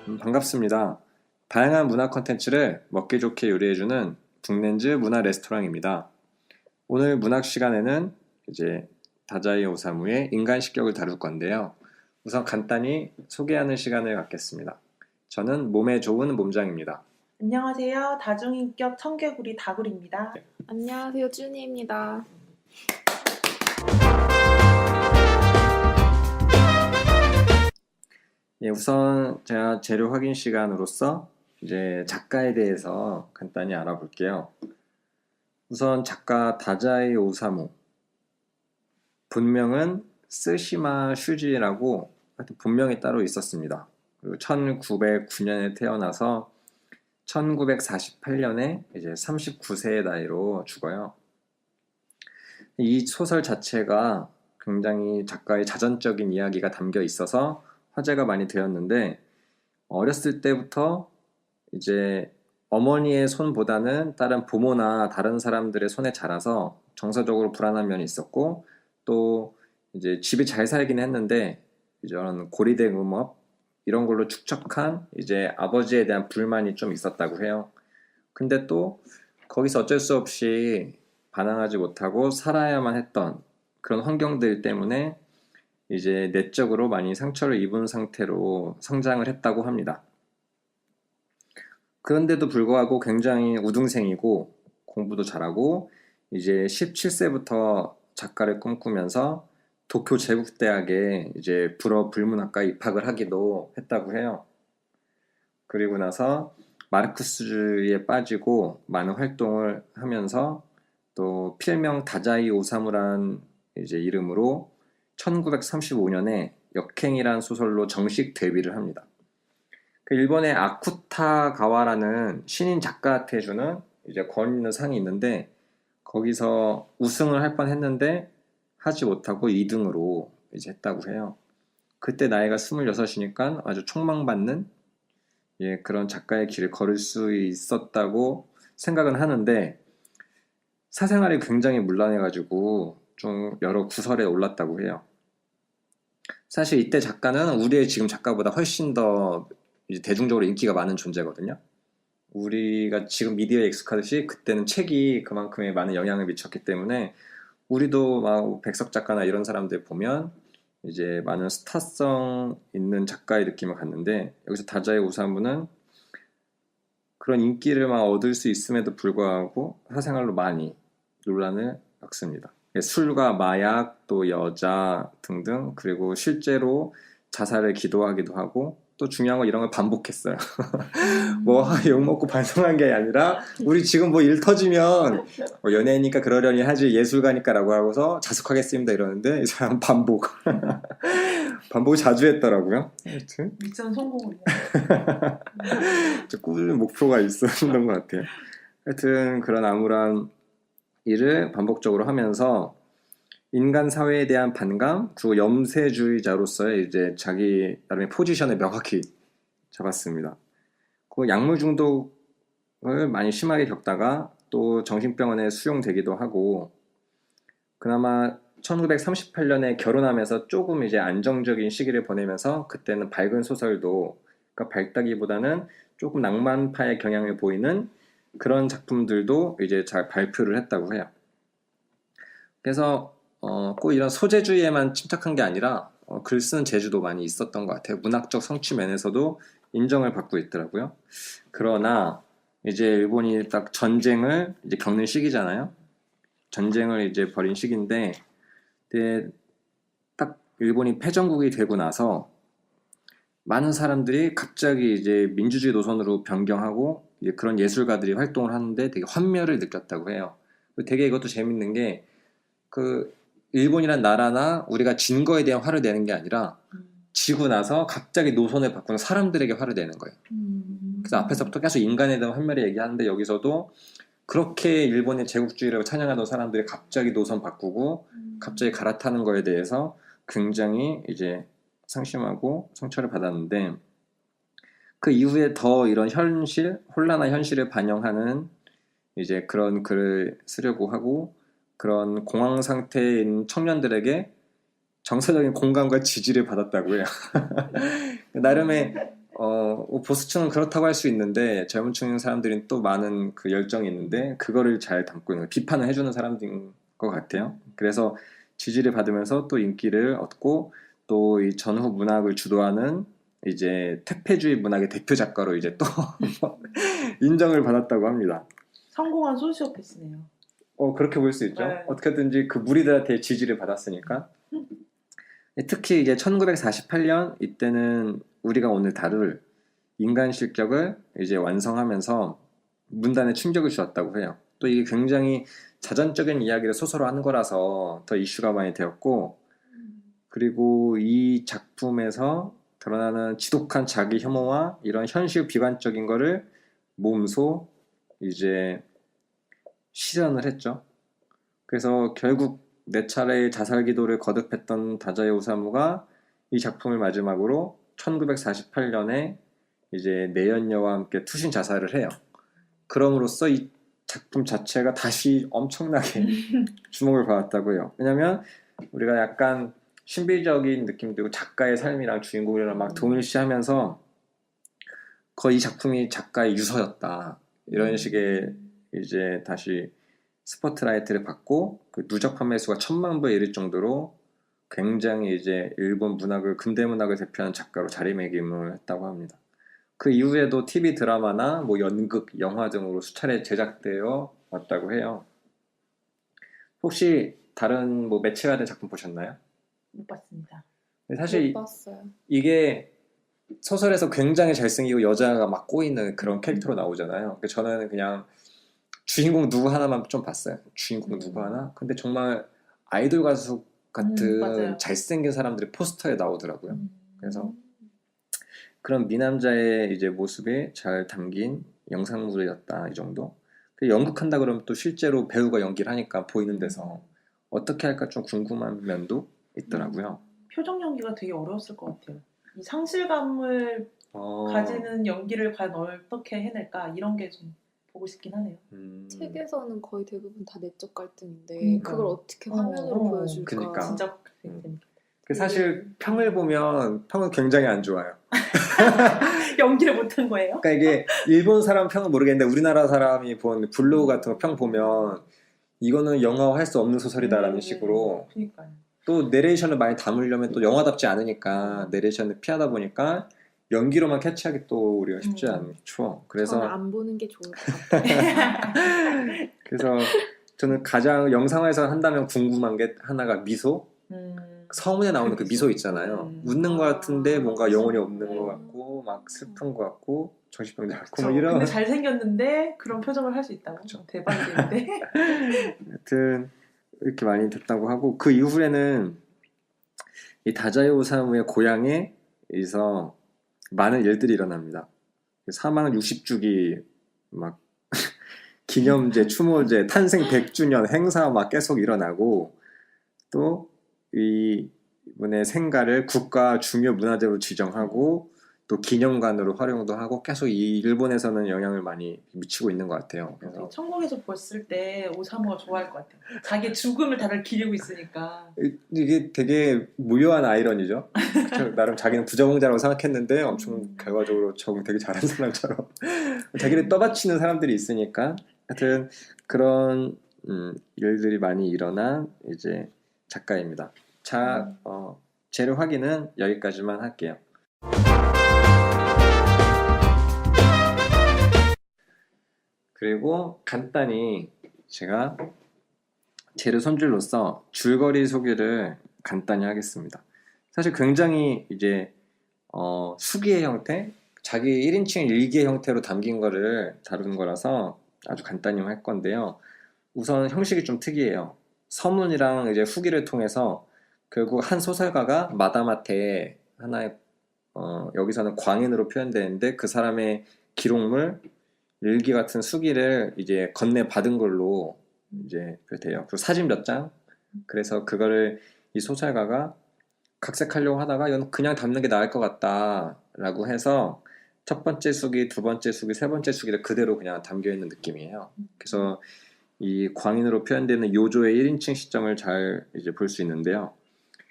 반갑습니다. 다양한 문화 콘텐츠를 먹기 좋게 요리해주는 북렌즈 문화 레스토랑입니다. 오늘 문학 시간에는 이제 다자이 오사무의 인간 식격을 다룰 건데요. 우선 간단히 소개하는 시간을 갖겠습니다. 저는 몸에 좋은 몸장입니다. 안녕하세요. 다중인격 청개구리 다굴입니다. 안녕하세요, 쭈니입니다. 우선 제가 재료 확인 시간으로서 이제 작가에 대해서 간단히 알아볼게요. 우선 작가 다자이 오사무, 본명은 스시마 슈지라고 본명이 따로 있었습니다. 그리고 1909년에 태어나서 1948년에 이제 39세의 나이로 죽어요. 이 소설 자체가 굉장히 작가의 자전적인 이야기가 담겨 있어서 화제가 많이 되었는데, 어렸을 때부터 이제 어머니의 손보다는 다른 부모나 다른 사람들의 손에 자라서 정서적으로 불안한 면이 있었고, 또 이제 집이 잘 살긴 했는데 이런 고리된 음업 이런 걸로 축적한 이제 아버지에 대한 불만이 좀 있었다고 해요. 근데 또 거기서 어쩔 수 없이 반항하지 못하고 살아야만 했던 그런 환경들 때문에 이제 내적으로 많이 상처를 입은 상태로 성장을 했다고 합니다. 그런데도 불구하고 굉장히 우등생이고 공부도 잘하고 이제 17세부터 작가를 꿈꾸면서 도쿄 제국대학에 이제 불어 불문학과에 입학을 하기도 했다고 해요. 그리고 나서 마르크스주의에 빠지고 많은 활동을 하면서 또 필명 다자이 오사무란 이제 이름으로 1935년에 역행이란 소설로 정식 데뷔를 합니다. 그 일본의 아쿠타가와라는 신인 작가한테 주는 이제 권위 있는 상이 있는데, 거기서 우승을 할 뻔했는데 하지 못하고 2등으로 이제 했다고 해요. 그때 나이가 26이니까 아주 촉망받는 그런 작가의 길을 걸을 수 있었다고 생각은 하는데, 사생활이 굉장히 문란해가지고 좀 여러 구설에 올랐다고 해요. 사실 이때 작가는 우리의 지금 작가보다 훨씬 더 이제 대중적으로 인기가 많은 존재거든요. 우리가 지금 미디어에 익숙하듯이 그때는 책이 그만큼의 많은 영향을 미쳤기 때문에 우리도 막 백석 작가나 이런 사람들 보면 이제 많은 스타성 있는 작가의 느낌을 갖는데, 여기서 다자이 오사무는 그런 인기를 막 얻을 수 있음에도 불구하고 사생활로 많이 논란을 겪습니다. 술과 마약, 또 여자 등등, 그리고 실제로 자살을 기도하기도 하고, 또 중요한 건 이런 걸 반복했어요. 뭐 욕먹고 반성한 게 아니라 우리 지금 뭐 일 터지면 연예인이니까 그러려니 하지 예술가니까 라고 하고서 자숙하겠습니다 이러는데, 이 사람 반복 반복을 자주 했더라고요. 하여튼 미션 성공을 꾸준히 목표가 있었던 것 같아요. 하여튼 그런 암울한 일을 반복적으로 하면서 인간 사회에 대한 반감, 그리고 염세주의자로서의 이제 자기 나름의 포지션을 명확히 잡았습니다. 그 약물 중독을 많이 심하게 겪다가 또 정신병원에 수용되기도 하고, 그나마 1938년에 결혼하면서 조금 이제 안정적인 시기를 보내면서 그때는 밝은 소설도, 그러니까 밝다기보다는 조금 낭만파의 경향을 보이는 그런 작품들도 이제 잘 발표를 했다고 해요. 그래서 꼭 이런 소재주의에만 침착한 게 아니라 글 쓰는 재주도 많이 있었던 것 같아요. 문학적 성취 면에서도 인정을 받고 있더라고요. 그러나 이제 일본이 딱 전쟁을 이제 겪는 시기잖아요. 전쟁을 이제 벌인 시기인데, 딱 일본이 패전국이 되고 나서 많은 사람들이 갑자기 이제 민주주의 노선으로 변경하고 이제 그런 예술가들이 활동을 하는데 되게 환멸을 느꼈다고 해요. 되게 이것도 재밌는 게, 그 일본이란 나라나 우리가 진 거에 대한 화를 내는 게 아니라 지고 나서 갑자기 노선을 바꾸는 사람들에게 화를 내는 거예요. 그래서 앞에서부터 계속 인간에 대한 환멸을 얘기하는데, 여기서도 그렇게 일본의 제국주의라고 찬양하던 사람들이 갑자기 노선 바꾸고 갑자기 갈아타는 거에 대해서 굉장히 이제 상심하고 상처를 받았는데, 그 이후에 더 이런 현실, 혼란한 현실을 반영하는 이제 그런 글을 쓰려고 하고, 그런 공황 상태인 청년들에게 정서적인 공감과 지지를 받았다고 해요. 나름의 보수층은 그렇다고 할 수 있는데 젊은 층 사람들은 또 많은 그 열정이 있는데 그거를 잘 담고 있는 비판을 해주는 사람들인 것 같아요. 그래서 지지를 받으면서 또 인기를 얻고 또 이 전후 문학을 주도하는 이제 퇴폐주의 문학의 대표 작가로 이제 또 인정을 받았다고 합니다. 성공한 소시오패스네요. 그렇게 볼 수 있죠. 네. 어떻게든지 그 무리들한테 지지를 받았으니까. 특히 이제 1948년 이때는 우리가 오늘 다룰 인간 실격을 이제 완성하면서 문단에 충격을 주었다고 해요. 또 이게 굉장히 자전적인 이야기를 소설로 하는 거라서 더 이슈가 많이 되었고, 그리고 이 작품에서 드러나는 지독한 자기 혐오와 이런 현실 비관적인 거를 몸소 이제 실현을 했죠. 그래서 결국 네 차례의 자살 기도를 거듭했던 다자이 오사무가 이 작품을 마지막으로 1948년에 이제 내연녀와 함께 투신 자살을 해요. 그럼으로써 이 작품 자체가 다시 엄청나게 주목을 받았다고 해요. 왜냐면 우리가 약간 신비적인 느낌도 있고 작가의 삶이랑 주인공이랑 막 동일시하면서 거의 이 작품이 작가의 유서였다. 이런 식의 이제 다시 스포트라이트를 받고 그 누적 판매 수가 1,000만 부에 이를 정도로 굉장히 이제 일본 문학을 근대 문학을 대표하는 작가로 자리매김을 했다고 합니다. 그 이후에도 TV 드라마나 뭐 연극, 영화 등으로 수차례 제작되어 왔다고 해요. 혹시 다른 뭐 매체가 된 작품 보셨나요? 못 봤습니다. 근데 사실 못 봤어요. 이게 소설에서 굉장히 잘생기고 여자가 막 꼬이는 그런 캐릭터로 나오잖아요. 저는 그냥 주인공 누구 하나만 좀 봤어요. 주인공 누구 하나? 근데 정말 아이돌 가수 같은 맞아요. 잘생긴 사람들이 포스터에 나오더라고요. 그래서 그런 미남자의 이제 모습이 잘 담긴 영상물이었다, 이 정도. 연극한다 그러면 또 실제로 배우가 연기를 하니까 보이는 데서 어떻게 할까 좀 궁금한 면도 있더라고요. 표정 연기가 되게 어려웠을 것 같아요. 이 상실감을 가지는 연기를 과연 어떻게 해낼까 이런 게 좀 보고 싶긴 하네요. 책에서는 거의 대부분 다 내적 갈등인데 그러니까. 그걸 어떻게 화면으로 보여줄까. 그러니까. 진짜 재밌겠다. 사실 평을 보면 평은 굉장히 안 좋아요. 연기를 못한 거예요? 그러니까 이게 일본 사람 평은 모르겠는데 우리나라 사람이 본 블로그 같은 거 평 보면 이거는 영화화할 수 없는 소설이다라는 식으로 그러니까요. 또 내레이션을 많이 담으려면 또 영화답지 않으니까 내레이션을 피하다 보니까 연기로만 캐치하기 또 우리가 쉽지 않죠. 그래서 저는 안 보는 게 좋을 것 같아요. 그래서 저는 가장 영상화해서 한다면 궁금한 게 하나가 미소. 서문에 나오는 그 미소 있잖아요. 웃는 것 같은데 뭔가 영혼이 없는 것 같고 막 슬픈 것 같고 정신병자 같고 뭐 이런. 근데 잘생겼는데 그런 표정을 할 수 있다고? 그쵸. 대박인데. 하여튼 이렇게 많이 됐다고 하고 그 이후에는 이 다자이 오사무의 고향에서 많은 일들이 일어납니다. 사망 60주기 막 기념제, 추모제, 탄생 100주년 행사 막 계속 일어나고 또 이분의 생가를 국가 중요 문화재로 지정하고 또 기념관으로 활용도 하고 계속 이 일본에서는 영향을 많이 미치고 있는 것 같아요. 그래서 천국에서 봤을 때 오사무가 좋아할 것 같아요. 자기 죽음을 다들 기리고 있으니까. 이게 되게 무효한 아이러니죠. 그쵸? 나름 자기는 부적응자라고 생각했는데 엄청 결과적으로 적응 되게 잘한 사람처럼 자기를 떠받치는 사람들이 있으니까 하여튼 그런 일들이 많이 일어난 이제 작가입니다. 자, 재료 확인은 여기까지만 할게요. 그리고 간단히 제가 재료 손질로서 줄거리 소개를 간단히 하겠습니다. 사실 굉장히 이제 수기의 형태, 자기 1인칭 일기의 형태로 담긴 거를 다루는 거라서 아주 간단히 할 건데요. 우선 형식이 좀 특이해요. 서문이랑 이제 후기를 통해서 결국 한 소설가가 마다마테 하나의 여기서는 광인으로 표현되는데 그 사람의 기록물, 일기 같은 수기를 이제 건네 받은 걸로 이제 돼요. 그리고 사진 몇 장. 그래서 그거를 이 소설가가 각색하려고 하다가 이건 그냥 담는 게 나을 것 같다라고 해서 첫 번째 수기, 두 번째 수기, 세 번째 수기를 그대로 그냥 담겨 있는 느낌이에요. 그래서 이 광인으로 표현되는 요조의 1인칭 시점을 잘 이제 볼 수 있는데요.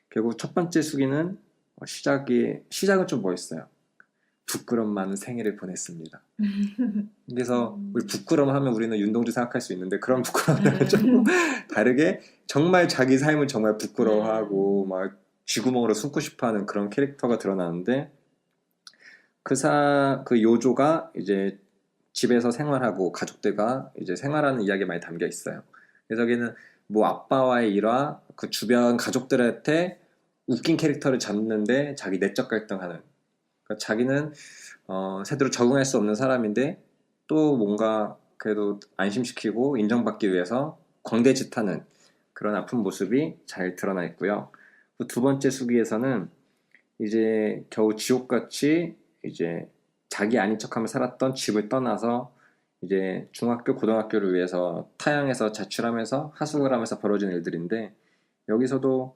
결국 첫 번째 수기는 시작은 좀 멋있어요. 부끄럼 많은 생일을 보냈습니다. 그래서 우리 부끄럼 하면 우리는 윤동주 생각할 수 있는데 그런 부끄럼은 좀 다르게 정말 자기 삶을 정말 부끄러워하고 막 쥐구멍으로 숨고 싶어하는 그런 캐릭터가 드러나는데 그 요조가 이제 집에서 생활하고 가족들과 이제 생활하는 이야기 많이 담겨 있어요. 그래서 여기는 뭐 아빠와의 일화, 그 주변 가족들한테 웃긴 캐릭터를 잡는데 자기 내적 갈등하는. 그러니까 자기는 제대로 적응할 수 없는 사람인데 또 뭔가 그래도 안심시키고 인정받기 위해서 광대짓하는 그런 아픈 모습이 잘 드러나 있고요. 그 두 번째 수기에서는 이제 겨우 지옥같이 이제 자기 아닌 척하며 살았던 집을 떠나서 이제 중학교, 고등학교를 위해서 타향에서 자취하면서 하숙을 하면서 벌어진 일들인데 여기서도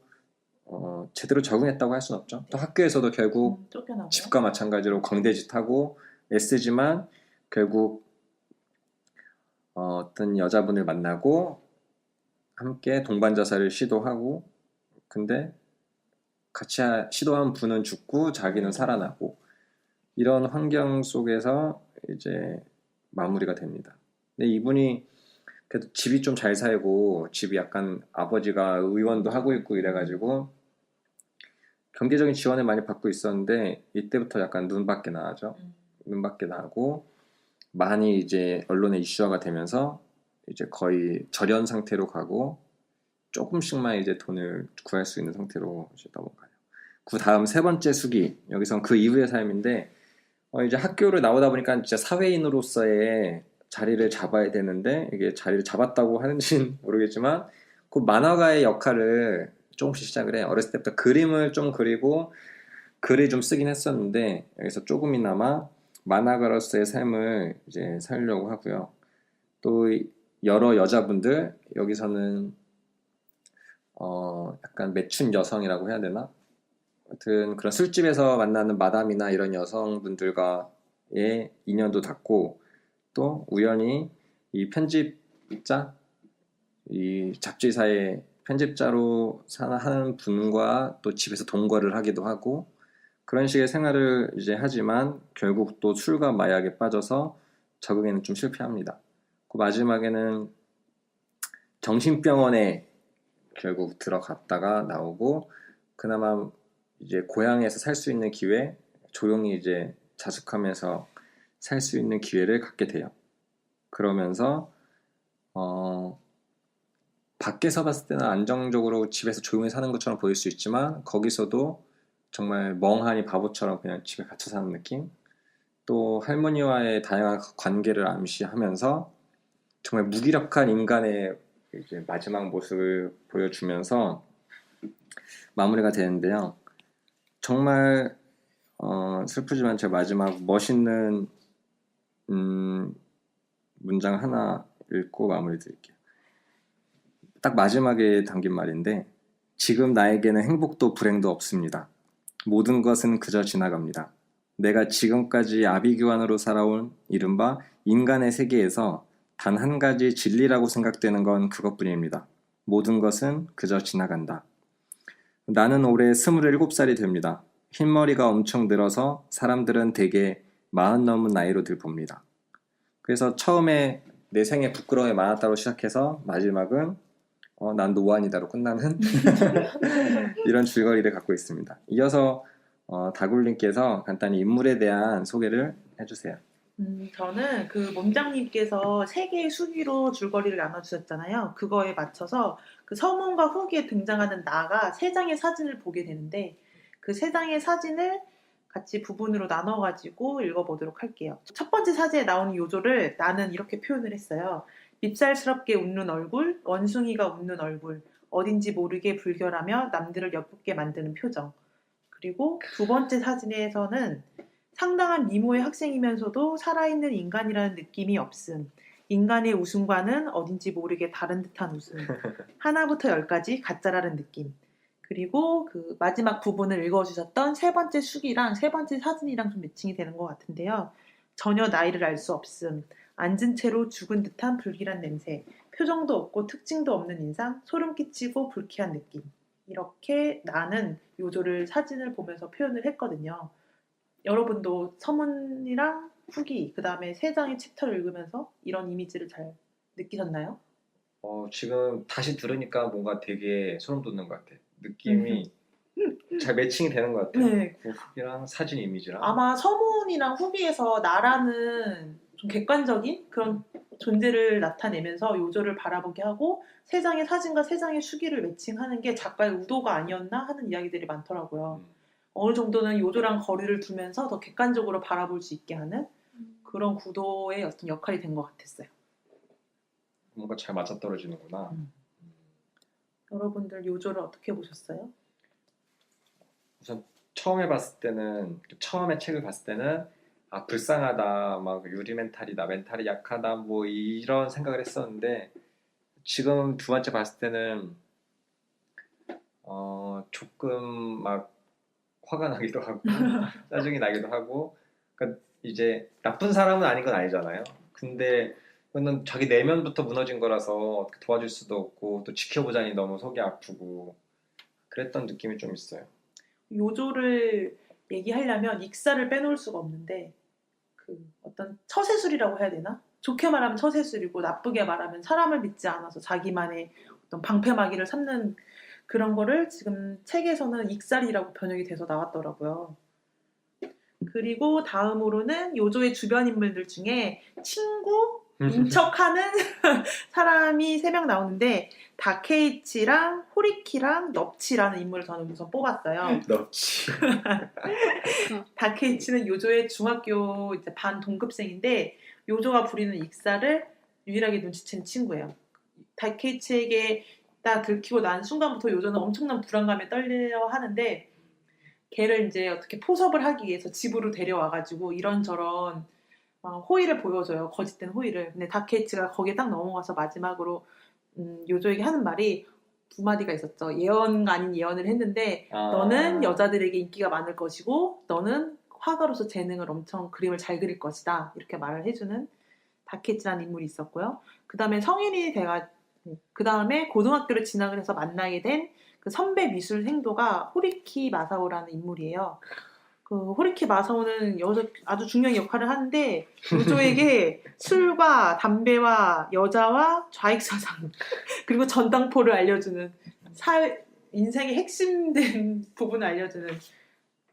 제대로 적응했다고 할 수는 없죠. 또 학교에서도 결국 쫓겨나고. 집과 마찬가지로 광대짓하고 애쓰지만 결국 어떤 여자분을 만나고 함께 동반 자살을 시도하고 근데 같이 시도한 분은 죽고 자기는 살아나고 이런 환경 속에서 이제 마무리가 됩니다. 근데 이분이 그래도 집이 좀 잘 살고 집이 약간 아버지가 의원도 하고 있고 이래가지고 경제적인 지원을 많이 받고 있었는데 이때부터 약간 눈밖에 나죠. 눈밖에 나고 많이 이제 언론에 이슈화가 되면서 이제 거의 절연 상태로 가고 조금씩만 이제 돈을 구할 수 있는 상태로 이제 넘어가요. 그 다음 세 번째 수기 여기선 그 이후의 삶인데 이제 학교를 나오다 보니까 진짜 사회인으로서의 자리를 잡아야 되는데 이게 자리를 잡았다고 하는지는 모르겠지만 그 만화가의 역할을 조금씩 시작을 해요. 어렸을 때부터 그림을 좀 그리고 글을 좀 쓰긴 했었는데 여기서 조금이나마 만화가로서의 삶을 이제 살려고 하고요. 또 여러 여자분들 여기서는 약간 매춘 여성이라고 해야 되나? 하여튼 그런 술집에서 만나는 마담이나 이런 여성분들과의 인연도 닿고 또 우연히 이 편집자, 이 잡지사의 편집자로 하는 분과 또 집에서 동거를 하기도 하고 그런 식의 생활을 이제 하지만 결국 또 술과 마약에 빠져서 적응에는 좀 실패합니다. 그 마지막에는 정신병원에 결국 들어갔다가 나오고 그나마 이제 고향에서 살 수 있는 기회, 조용히 이제 자숙하면서 살 수 있는 기회를 갖게 돼요. 그러면서 밖에서 봤을 때는 안정적으로 집에서 조용히 사는 것처럼 보일 수 있지만 거기서도 정말 멍하니 바보처럼 그냥 집에 갇혀 사는 느낌? 또 할머니와의 다양한 관계를 암시하면서 정말 무기력한 인간의 이제 마지막 모습을 보여주면서 마무리가 되는데요. 정말 슬프지만 제 마지막 멋있는 문장 하나 읽고 마무리 드릴게요. 딱 마지막에 담긴 말인데 지금 나에게는 행복도 불행도 없습니다. 모든 것은 그저 지나갑니다. 내가 지금까지 아비규환으로 살아온 이른바 인간의 세계에서 단 한 가지 진리라고 생각되는 건 그것뿐입니다. 모든 것은 그저 지나간다. 나는 올해 27살이 됩니다. 흰머리가 엄청 늘어서 사람들은 대개 40 넘은 나이로들 봅니다. 그래서 처음에 내 생에 부끄러움이 많았다로 시작해서 마지막은 난 노안이다로 끝나는 이런 줄거리를 갖고 있습니다. 이어서 다굴님께서 간단히 인물에 대한 소개를 해주세요. 저는 그 몸장님께서 세 개의 수기로 줄거리를 나눠주셨잖아요. 그거에 맞춰서 그 서문과 후기에 등장하는 나가 세 장의 사진을 보게 되는데 그 세 장의 사진을 같이 부분으로 나눠가지고 읽어보도록 할게요. 첫 번째 사진에 나오는 요조를 나는 이렇게 표현을 했어요. 밉살스럽게 웃는 얼굴, 원숭이가 웃는 얼굴, 어딘지 모르게 불결하며 남들을 엿붙게 만드는 표정. 그리고 두 번째 사진에서는 상당한 미모의 학생이면서도 살아있는 인간이라는 느낌이 없음. 인간의 웃음과는 어딘지 모르게 다른 듯한 웃음. 하나부터 열까지 가짜라는 느낌. 그리고 그 마지막 부분을 읽어주셨던 세 번째 수기랑 세 번째 사진이랑 좀 매칭이 되는 것 같은데요. 전혀 나이를 알 수 없음. 앉은 채로 죽은 듯한 불길한 냄새. 표정도 없고 특징도 없는 인상. 소름 끼치고 불쾌한 느낌. 이렇게 나는 요조를 사진을 보면서 표현을 했거든요. 여러분도 서문이랑 후기, 그 다음에 세 장의 챕터를 읽으면서 이런 이미지를 잘 느끼셨나요? 지금 다시 들으니까 뭔가 되게 소름 돋는 것 같아. 느낌이 잘 매칭이 되는 것 같아요. 네. 그 후기랑 사진 이미지랑. 아마 서문이랑 후기에서 나라는 좀 객관적인 그런 존재를 나타내면서 요조를 바라보게 하고 세 장의 사진과 세 장의 수기를 매칭하는 게 작가의 의도가 아니었나 하는 이야기들이 많더라고요. 어느 정도는 요조랑 거리를 두면서 더 객관적으로 바라볼 수 있게 하는 그런 구도의 어떤 역할이 된 것 같았어요. 뭔가 잘 맞아떨어지는구나. 여러분들 요조를 어떻게 보셨어요? 우선 처음에 책을 봤을 때는 불쌍하다, 막 유리 멘탈이다, 멘탈이 약하다, 뭐 이런 생각을 했었는데 지금 두 번째 봤을 때는 조금 막 화가 나기도 하고 짜증이 나기도 하고. 그러니까 이제 나쁜 사람은 아닌 건 아니잖아요. 근데 그거는 자기 내면부터 무너진 거라서 어떻게 도와줄 수도 없고 또 지켜보자니 너무 속이 아프고 그랬던 느낌이 좀 있어요. 요조를 얘기하려면 익사를 빼놓을 수가 없는데 그 어떤 처세술이라고 해야 되나? 좋게 말하면 처세술이고 나쁘게 말하면 사람을 믿지 않아서 자기만의 어떤 방패막이를 삼는 그런 거를 지금 책에서는 익살이라고 번역이 돼서 나왔더라고요. 그리고 다음으로는 요조의 주변 인물들 중에 친구, 인척하는 사람이 3명 나오는데 다케이치랑 호리키랑 넙치라는 인물을 저는 우선 뽑았어요. 넙치. 다케이치는 요조의 중학교 이제 반 동급생인데 요조가 부리는 익사를 유일하게 눈치챈 친구예요. 다케이치에게 딱 들키고 난 순간부터 요조는 엄청난 불안감에 떨려 하는데 걔를 이제 어떻게 포섭을 하기 위해서 집으로 데려와가지고 이런저런 호의를 보여줘요. 거짓된 호의를. 근데 다케이치가 거기에 딱 넘어가서 마지막으로 요조에게 하는 말이 두 마디가 있었죠. 예언 아닌 예언을 했는데 너는 여자들에게 인기가 많을 것이고 너는 화가로서 재능을 엄청 그림을 잘 그릴 것이다. 이렇게 말을 해주는 다케이치라는 인물이 있었고요. 그 다음에 성인이 돼가 그 다음에 고등학교를 진학을 해서 만나게 된 그 선배 미술 생도가 호리키 마사오라는 인물이에요. 그 호리키 마사오는 여기서 아주 중요한 역할을 하는데 요조에게 술과 담배와 여자와 좌익사상 그리고 전당포를 알려주는 인생의 핵심된 부분을 알려주는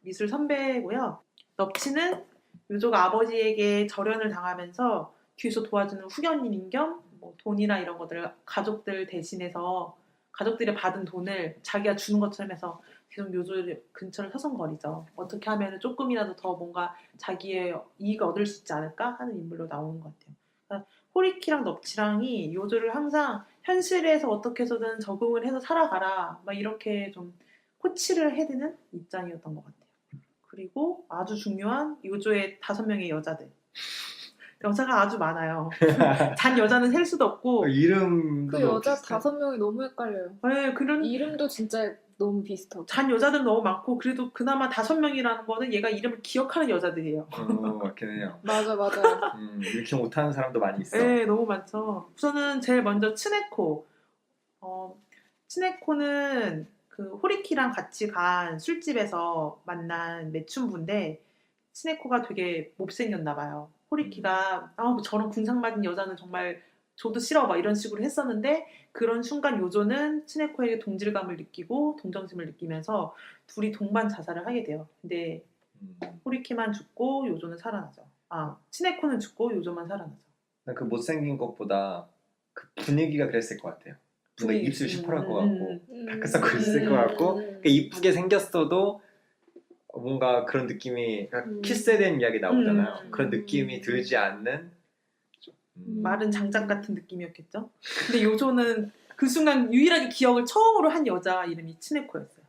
미술 선배고요. 넙치는 요조가 아버지에게 절연을 당하면서 뒤에서 도와주는 후견인인 겸 뭐 돈이나 이런 것들을 가족들 대신해서 가족들이 받은 돈을 자기가 주는 것처럼 해서 계속 요조 근처를 서성거리죠. 어떻게 하면 조금이라도 더 뭔가 자기의 이익을 얻을 수 있지 않을까 하는 인물로 나오는 것 같아요. 그러니까 호리키랑 넙치랑이 요조를 항상 현실에서 어떻게 해서든 적응을 해서 살아가라 막 이렇게 좀 코치를 해드는 입장이었던 것 같아요. 그리고 아주 중요한 요조의 5명의 여자들. 여자가 아주 많아요. 잔 여자는 셀 수도 없고. 이름도 그 여자 비슷해. 5명이 너무 헷갈려요. 네, 그런 이름도 진짜 너무 비슷하고. 잔 여자들 너무 많고 그래도 그나마 5명이라는 거는 얘가 이름을 기억하는 여자들이에요. 맞긴 해요. 맞아 맞아요. 이렇게 못하는 사람도 많이 있어. 네, 너무 많죠. 우선은 제일 먼저 츠네코. 츠네코는 그 호리키랑 같이 간 술집에서 만난 매춘부인데 츠네코가 되게 못생겼나 봐요. 호리키가 뭐 저런 군상맞은 여자는 정말 저도 싫어 막 이런 식으로 했었는데 그런 순간 요조는 츠네코에게 동질감을 느끼고 동정심을 느끼면서 둘이 동반 자살을 하게 돼요. 근데 호리키만 죽고 요조는 살아나죠. 츠네코는 죽고 요조만 살아나죠. 그 못생긴 것보다 그 분위기가 그랬을 것 같아요. 뭔가 입술 시퍼럴 것 같고 다크서클 있을 것 같고 그러니까 이쁘게 생겼어도 뭔가 그런 느낌이 키스에 대한 이야기 나오잖아요. 그런 느낌이 들지 않는 마른 장작 같은 느낌이었겠죠. 근데 요조는 그 순간 유일하게 기억을 처음으로 한 여자 이름이 츠네코였어요.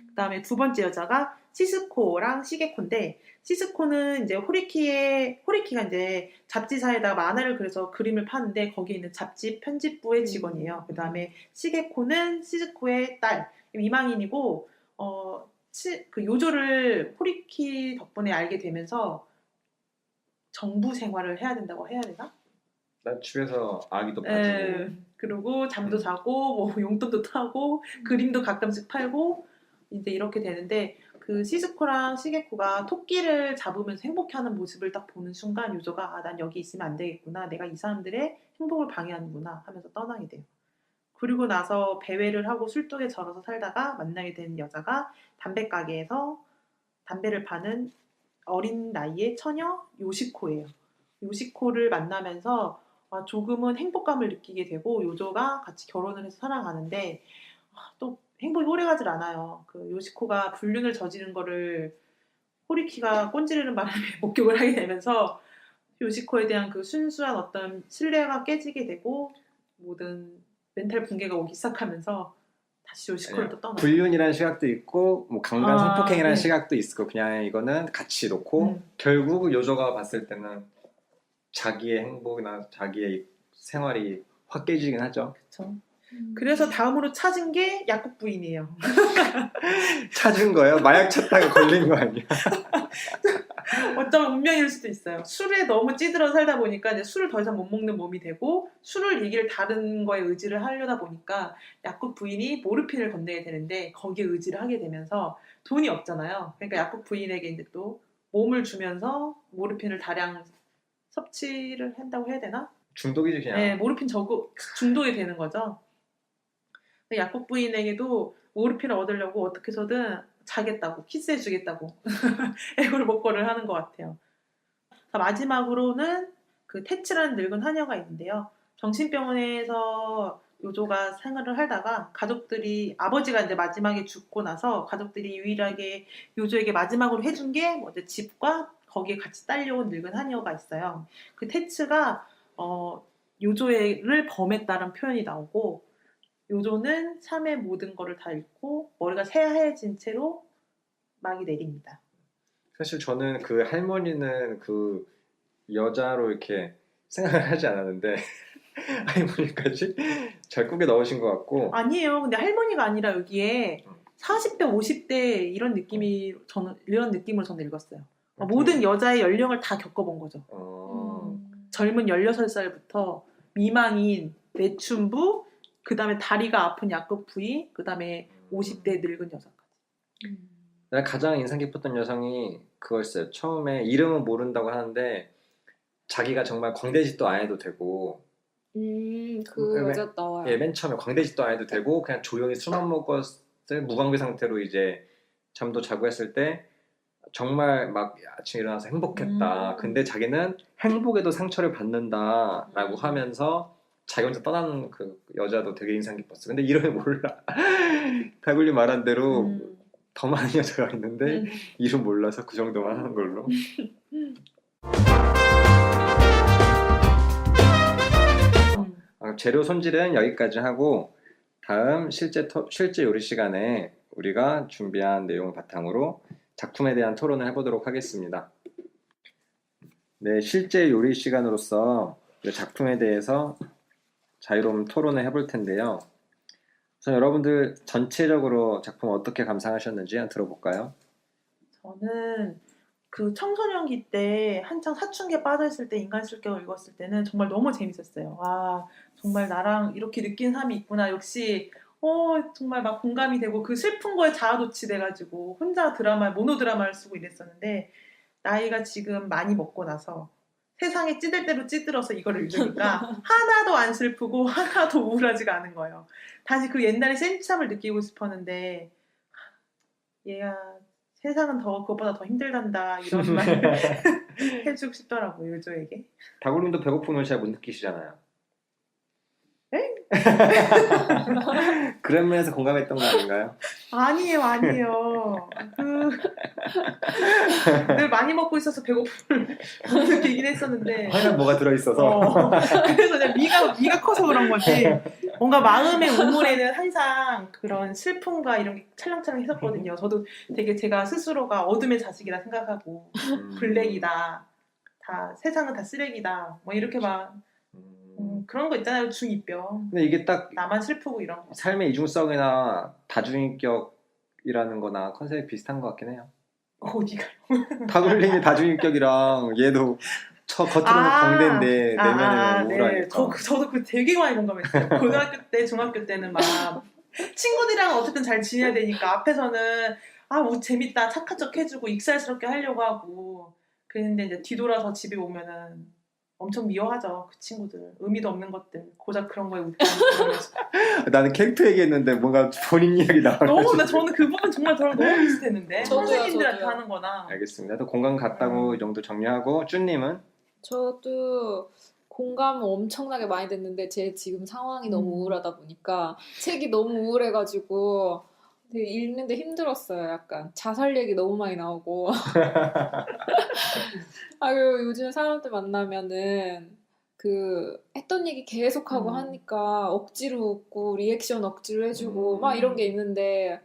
그다음에 두 번째 여자가 시스코랑 시게코인데 시스코는 이제 호리키가 이제 잡지사에다가 만화를 그려서 그림을 파는데 거기에 있는 잡지 편집부의 직원이에요. 그다음에 시게코는 시스코의 딸 이망인이고 그 요조를 호리키 덕분에 알게 되면서 정부 생활을 해야 된다고 해야 되나? 난 집에서 아기도 봐주고 그리고 잠도 자고 뭐 용돈도 타고 그림도 가끔씩 팔고 이제 이렇게 되는데 그 시즈코랑 시게코가 토끼를 잡으면서 행복해하는 모습을 딱 보는 순간 요조가 아, 난 여기 있으면 안 되겠구나. 내가 이 사람들의 행복을 방해하는구나 하면서 떠나게 돼요. 그리고 나서 배회를 하고 술독에 절어서 살다가 만나게 된 여자가 담배 가게에서 담배를 파는 어린 나이의 처녀 요시코예요. 요시코를 만나면서 조금은 행복감을 느끼게 되고 요조가 같이 결혼을 해서 살아가는데 또 행복이 오래가질 않아요. 그 요시코가 불륜을 저지른 거를 호리키가 꼰지르는 바람에 목격을 하게 되면서 요시코에 대한 그 순수한 어떤 신뢰가 깨지게 되고 모든 멘탈 붕괴가 오기 시작하면서 다시 요시코를 또 떠나요. 불륜이라는 시각도 있고 뭐 강간 성폭행이라는 네. 시각도 있고 그냥 이거는 같이 놓고 결국 요조가 봤을 때는 자기의 행복이나 자기의 생활이 확 깨지긴 하죠. 그렇죠. 그래서 다음으로 찾은 게 약국 부인이에요. 찾은 거예요? 마약 찾다가 걸린 거 아니야? 어쩌면 운명일 수도 있어요. 술에 너무 찌들어 살다 보니까 이제 술을 더 이상 못 먹는 몸이 되고 술을 얘기를 다른 거에 의지를 하려다 보니까 약국 부인이 모르핀을 건네게 되는데 거기에 의지를 하게 되면서 돈이 없잖아요. 그러니까 약국 부인에게 이제 또 몸을 주면서 모르핀을 다량 섭취를 한다고 해야 되나? 중독이지 그냥. 네, 모르핀 중독이 되는 거죠. 약국 부인에게도 모르핀을 얻으려고 어떻게 해서든 자겠다고 키스해주겠다고 애걸복걸을 하는 것 같아요. 마지막으로는 그 테츠라는 늙은 하녀가 있는데요. 정신병원에서 요조가 생활을 하다가 가족들이 아버지가 이제 마지막에 죽고 나서 가족들이 유일하게 요조에게 마지막으로 해준 게 뭐 이제 집과 거기에 같이 딸려온 늙은 하녀가 있어요. 그 테츠가 요조를 범했다는 표현이 나오고 요조는 삶의 모든 거를 다 잃고 머리가 새하얘진 채로 막이 내립니다. 사실 저는 그 할머니는 그 여자로 이렇게 생각을 하지 않았는데 할머니까지 잘 꾸겨 넣으신 것 같고. 아니에요. 근데 할머니가 아니라 여기에 40대, 50대 이런 느낌으로 저는 읽었어요. 모든 여자의 연령을 다 겪어본 거죠. 젊은 16살부터 미망인, 내춘부, 그 다음에 다리가 아픈 약국 부인, 그 다음에 50대 늙은 여자까지. 내가 가장 인상 깊었던 여성이 그거였어요. 처음에 이름은 모른다고 하는데 자기가 정말 광대짓도 안 해도 되고 그 여자 나와요. 예, 맨 처음에 광대짓도 안 해도 되고 그냥 조용히 술만 먹었을 무방비 상태로 이제 잠도 자고 했을 때 정말 막 아침에 일어나서 행복했다. 근데 자기는 행복에도 상처를 받는다라고 하면서 자기 혼자 떠나는 그 여자도 되게 인상 깊었어. 근데 이름을 몰라. 다굴리 말한 대로 더 많은 여자가 있는데 이름 몰라서 그 정도만 하는 걸로. 재료 손질은 여기까지 하고 다음 실제 요리 시간에 우리가 준비한 내용을 바탕으로 작품에 대한 토론을 해보도록 하겠습니다. 네, 실제 요리 시간으로서 작품에 대해서 자유로운 토론을 해볼 텐데요. 우선 여러분들 전체적으로 작품 어떻게 감상하셨는지 한번 들어볼까요? 저는 그 청소년기 때 한창 사춘기에 빠져있을 때 인간 실격을 읽었을 때는 정말 너무 재밌었어요. 와, 정말 나랑 이렇게 느낀 사람이 있구나. 역시 정말 막 공감이 되고 그 슬픈 거에 자아도취돼가지고 혼자 모노드라마를 쓰고 이랬었는데 나이가 지금 많이 먹고 나서 세상에 찌들 대로 찌들어서 이거를 읽으니까 하나도 안 슬프고 하나도 우울하지가 않은 거예요. 다시 그 옛날의 센치함을 느끼고 싶었는데 얘가 세상은 그것보다 더 힘들단다 이런 말을 해주고 싶더라고요. 요조에게. 다굴님도 배고픔을 잘 못 느끼시잖아요. 에? 그런 면에서 공감했던 거 아닌가요? 아니에요. 늘 많이 먹고 있어서 배고픔을 못 느끼긴 했었는데 하얀 뭐가 들어있어서 그래서 그냥 미가 커서 그런 거지. 뭔가 마음의 우물에는 항상 그런 슬픔과 이런 게 찰랑찰랑 했었거든요. 저도 되게 제가 스스로가 어둠의 자식이라 생각하고 블랙이다. 다 세상은 다 쓰레기다. 뭐 이렇게 막 그런 거 있잖아요. 중2병. 근데 이게 딱 나만 슬프고 이런 거. 삶의 이중성이나 다중인격이라는 거나 컨셉이 비슷한 것 같긴 해요. 어디가? 다굴님이 다중인격이랑 얘도 겉으로는 광대인데 내면은 네. 우울하니까. 저도 그 되게 많이 공감했어요. 고등학교 때, 중학교 때는 막 친구들이랑 어쨌든 잘 지내야 되니까 앞에서는 재밌다 착한 척 해주고 익살스럽게 하려고 하고 그랬는데 이제 뒤돌아서 집에 오면은 엄청 미워하죠. 그 친구들 의미도 없는 것들 고작 그런 거에 웃고 그러면서. 나는 캐릭터 얘기했는데 뭔가 본인 이야기 너무 나와가지고. 저는 그 부분 정말 저랑 너무 비슷했는데 저도요, 선생님들한테 저도요. 하는 거나 알겠습니다. 또 공감 갔다고 이 정도 정리하고 쭈님은 저도 공감을 엄청나게 많이 됐는데 제 지금 상황이 너무 우울하다 보니까 책이 너무 우울해가지고 되게 읽는데 힘들었어요. 약간 자살 얘기 너무 많이 나오고 그리고 요즘 사람들 만나면은 그 했던 얘기 계속하고 하니까 억지로 웃고 리액션 억지로 해주고 막 이런 게 있는데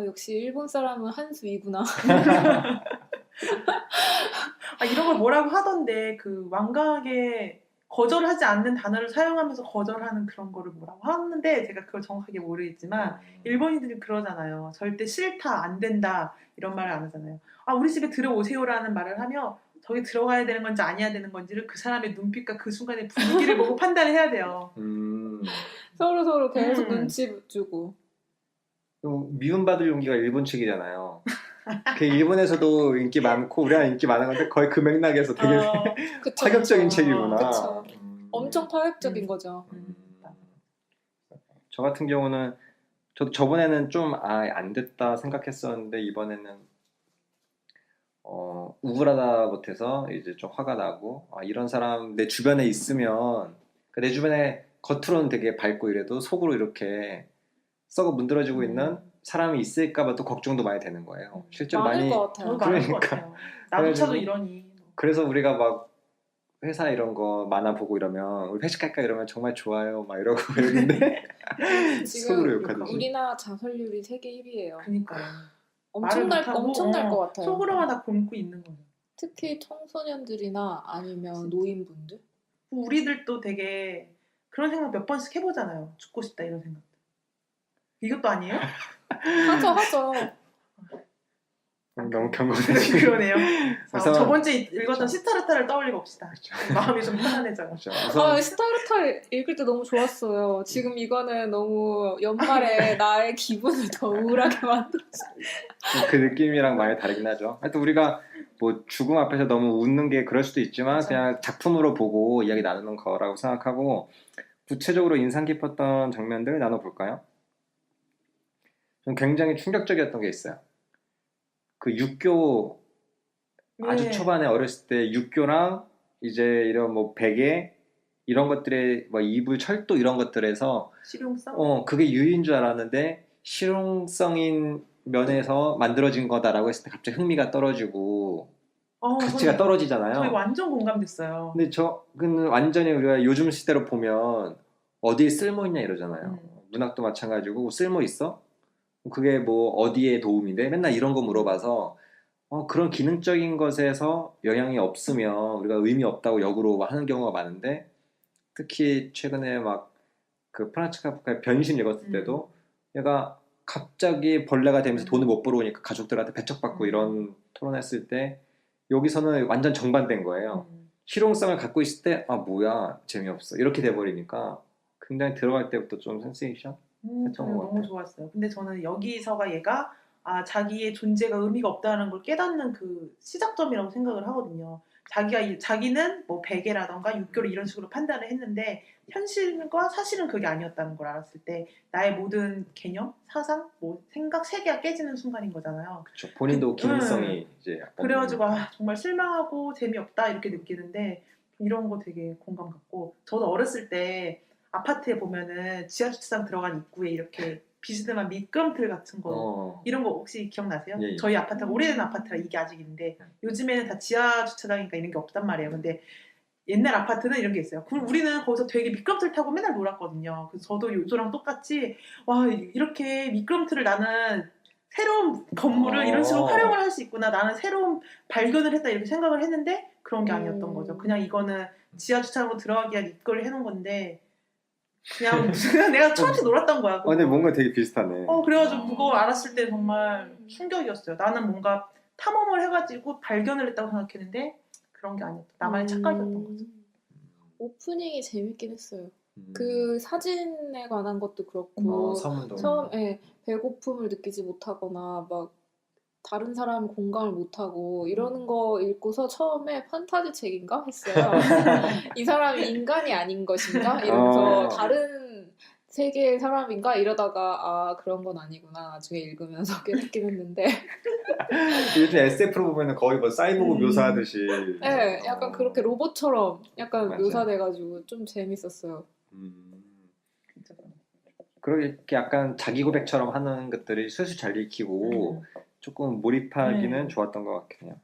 역시 일본 사람은 한수이구나. 이런 걸 뭐라고 하던데 그 완강하게 거절하지 않는 단어를 사용하면서 거절하는 그런 거를 뭐라고 하는데 제가 그걸 정확하게 모르겠지만 일본인들이 그러잖아요. 절대 싫다, 안 된다 이런 말을 안 하잖아요. 우리 집에 들어오세요라는 말을 하며 저기 들어가야 되는 건지 아니어야 되는 건지를 그 사람의 눈빛과 그 순간의 분위기를 보고 판단을 해야 돼요. 서로 계속 음. 눈치 주고. 또 미움받을 용기가 일본 책이잖아요. 그 일본에서도 인기 많고 우리나라 인기 많은 건데 거의 그 맥락에서 되게 그쵸, 파격적인 그쵸. 책이구나. 그쵸. 엄청 파격적인 거죠. 저 같은 경우는 저도 저번에는 좀 안 됐다 생각했었는데 이번에는 우울하다 못해서 이제 좀 화가 나고 이런 사람 내 주변에 있으면 내 주변에 겉으로는 되게 밝고 이래도 속으로 이렇게 썩어 문드러지고 있는 사람이 있을까봐 또 걱정도 많이 되는 거예요. 실제로 많을 많이 것 같아요. 저도 많을 것 그러니까. 같아요. 나조차도 그래가지고- 이러니. 그래서 우리가 막 회사 이런 거 만화 보고 이러면 우리 회식할까 이러면 정말 좋아요 막 이러고 그러는데 속으로 지금 욕하듯이. 우리나라 자살률이 세계 1위예요. 그러니까요. 엄청날 것 같아요. 속으로만 다 굶고 있는 거죠. 특히 청소년들이나 아니면 노인분들. 우리들도 되게 그런 생각 몇 번씩 해보잖아요. 죽고 싶다 이런 생각. 이것도 아니에요? 하죠. 너무 경건해지. 그러네요. 그래서- 저번 주에 읽었던 시타르타를 떠올려 봅시다. 마음이 좀 편안해져요. 그렇죠. 우선 스타르타 읽을 때 너무 좋았어요. 지금 이거는 너무 연말에 나의 기분을 더 우울하게 만들었어. 그 느낌이랑 많이 다르긴 하죠. 하여튼 우리가 뭐 죽음 앞에서 너무 웃는 게 그럴 수도 있지만 그쵸. 그냥 작품으로 보고 이야기 나누는 거라고 생각하고 구체적으로 인상 깊었던 장면들 나눠볼까요? 전 굉장히 충격적이었던 게 있어요. 그 육교 아주 예. 초반에 어렸을 때 육교랑 이제 이런 뭐 베개 이런 것들의 뭐 이불 철도 이런 것들에서 실용성? 그게 유의인 줄 알았는데 실용성인 면에서 만들어진 거다라고 했을 때 갑자기 흥미가 떨어지고 가치가 떨어지잖아요. 저희 완전 공감됐어요. 근데 저는 완전히 우리가 요즘 시대로 보면 어디에 쓸모 있냐 이러잖아요. 문학도 마찬가지고 쓸모 있어? 그게 뭐 어디에 도움이 돼? 맨날 이런 거 물어봐서 그런 기능적인 것에서 영향이 없으면 우리가 의미 없다고 역으로 하는 경우가 많은데 특히 최근에 막 그 프란츠 카프카의 변신 읽었을 때도 얘가 갑자기 벌레가 되면서 돈을 못 벌어오니까 가족들한테 배척받고 이런 토론했을 때 여기서는 완전 정반대인 거예요. 실용성을 갖고 있을 때 뭐야 재미없어 이렇게 돼버리니까 굉장히 들어갈 때부터 좀 센세이션 했던 저는 것 너무 같아요. 좋았어요. 근데 저는 여기서가 얘가 자기의 존재가 의미가 없다는 걸 깨닫는 그 시작점이라고 생각을 하거든요. 자기는 뭐 베개라던가 육교를 이런 식으로 판단을 했는데 현실과 사실은 그게 아니었다는 걸 알았을 때 나의 모든 개념, 사상, 뭐 생각, 세계가 깨지는 순간인 거잖아요. 그렇죠. 본인도 기능성이 이제 약간 그래가지고 정말 실망하고 재미없다 이렇게 느끼는데 이런 거 되게 공감 갔고 저도 어렸을 때 아파트에 보면은 지하 주차장 들어간 입구에 이렇게 비스듬한 미끄럼틀 같은 거 이런 거 혹시 기억나세요? 예. 저희 아파트가 오래된 아파트라 이게 아직 있는데 요즘에는 다 지하 주차장이니까 이런 게 없단 말이에요. 근데 옛날 아파트는 이런 게 있어요. 그럼 우리는 거기서 되게 미끄럼틀 타고 맨날 놀았거든요. 그래서 저도 요조랑 똑같이 와 이렇게 미끄럼틀을 나는 새로운 건물을 이런 식으로 활용을 할 수 있구나. 나는 새로운 발견을 했다 이렇게 생각을 했는데 그런 게 아니었던 거죠. 그냥 이거는 지하 주차장으로 들어가기 위한 입구를 해놓은 건데 그냥 내가 처음에 놀았던 거야. 근데 뭔가 되게 비슷하네. 그래가지고 그거 알았을 때 정말 충격이었어요. 나는 뭔가 탐험을 해가지고 발견을 했다고 생각했는데 그런 게 아니었다. 나만의 착각이었던 거죠. 오프닝이 재밌긴 했어요. 그 사진에 관한 것도 그렇고 서문도 처음에 배고픔을 느끼지 못하거나 막 다른 사람 공감을 못하고 이러는 거 읽고서 처음에 판타지 책인가 했어요. 이 사람이 인간이 아닌 것인가? 이러면서 다른 세계의 사람인가? 이러다가 아 그런 건 아니구나 나중에 읽으면서 깨닫긴 했는데 요즘 SF로 보면은 거의 뭐 사이보그 묘사하듯이 네, 약간 그렇게 로봇처럼 약간 맞아요. 묘사돼가지고 좀 재밌었어요. 진짜 그런 거. 그렇게 약간 자기 고백처럼 하는 것들이 슬슬 잘 읽히고 조금 몰입하기는 좋았던 것 같긴 해요.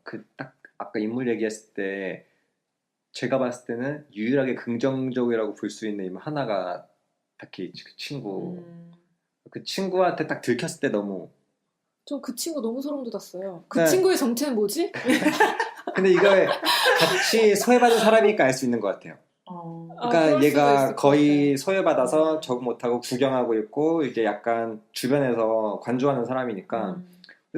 그 딱 아까 인물 얘기했을 때 제가 봤을 때는 유일하게 긍정적이라고 볼 수 있는 인물 하나가 딱히 그 친구. 그 친구한테 딱 들켰을 때 너무. 저 그 친구 너무 소름 돋았어요. 그 네. 친구의 정체는 뭐지? 근데 이거 같이 소외받은 사람이니까 알 수 있는 것 같아요. 그러니까 그럴 수도 얘가 있을 것 거의 소외받아서 적응 못하고 구경하고 있고 이게 약간 주변에서 관조하는 사람이니까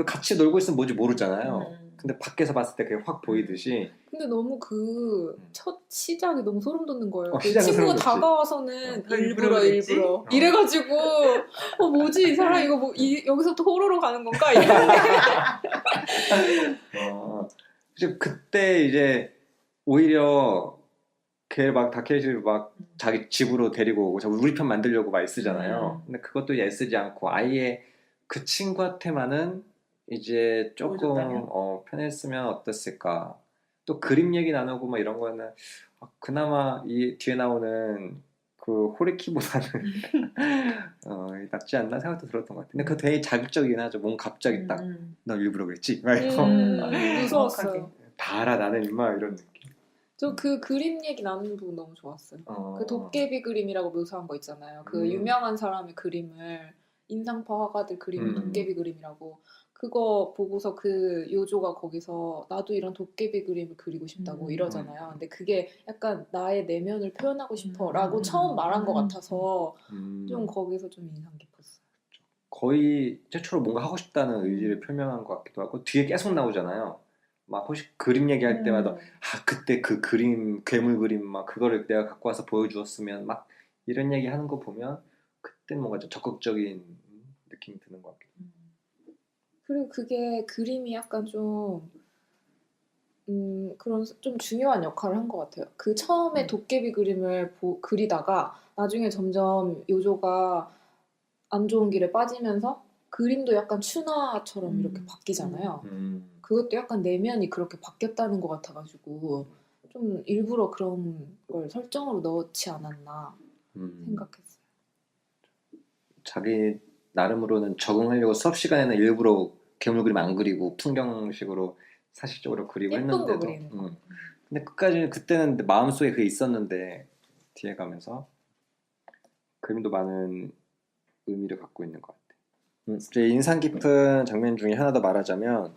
같이 놀고 있으면 뭔지 모르잖아요. 근데 밖에서 봤을 때 그게 확 보이듯이. 근데 너무 그 첫 시작이 너무 소름 돋는 거예요. 그 시작은 친구가 소름 돋지. 다가와서는 일부러 그랬지? 이래가지고 뭐지 이 사람 이거 뭐 여기서부터 호로로 가는 건가 이랬는데 이제 그때 이제 오히려 걔 막 다케시를 막 자기 집으로 데리고 오고 자꾸 우리 편 만들려고 막 애쓰잖아요. 근데 그것도 애쓰지 않고 아예 그 친구한테만은 이제 조금 보여줬다면? 편했으면 어땠을까. 또 그림 얘기 나누고 막 이런 거는 그나마 이 뒤에 나오는 그 호리키보다는 낫지 않나 생각도 들었던 것 같아요. 근데 그거 되게 자극적이긴 하죠. 뭔가 갑자기 딱 너 일부러 그랬지? 막 이거 무서웠어요. 다 알아 나는 임마 이런 느낌. 저 그 그림 얘기 나누는 부분 너무 좋았어요. 그 도깨비 그림이라고 묘사한 거 있잖아요. 그 유명한 사람의 그림을 인상파 화가들 그림을 도깨비 그림이라고 그거 보고서 그 요조가 거기서 나도 이런 도깨비 그림을 그리고 싶다고 이러잖아요. 근데 그게 약간 나의 내면을 표현하고 싶어라고 처음 말한 것 같아서 좀 거기서 좀 인상 깊었어요. 거의 최초로 뭔가 하고 싶다는 의지를 표명한 것 같기도 하고 뒤에 계속 나오잖아요. 막 혹시 그림 얘기할 때마다 그때 그 그림 괴물 그림 막 그거를 내가 갖고 와서 보여주었으면 막 이런 얘기 하는 거 보면 그때 뭔가 좀 적극적인 느낌이 드는 것 같기도 해요. 그리고 그게 그림이 약간 좀 그런 좀 중요한 역할을 한 것 같아요. 그 처음에 도깨비 그림을 그리다가 나중에 점점 요조가 안 좋은 길에 빠지면서 그림도 약간 춘화처럼 이렇게 바뀌잖아요. 그것도 약간 내면이 그렇게 바뀌었다는 것 같아가지고 좀 일부러 그런 걸 설정으로 넣지 않았나 생각했어요. 자기 나름으로는 적응하려고 수업 시간에는 일부러 괴물 그림 안 그리고 풍경식으로 사실적으로 그리고 예쁜 거 했는데도 그리는 거. 근데 끝까지 그때는 마음속에 그게 있었는데 뒤에 가면서 그림도 많은 의미를 갖고 있는 것 같아요. 제 인상 깊은 장면 중에 하나 더 말하자면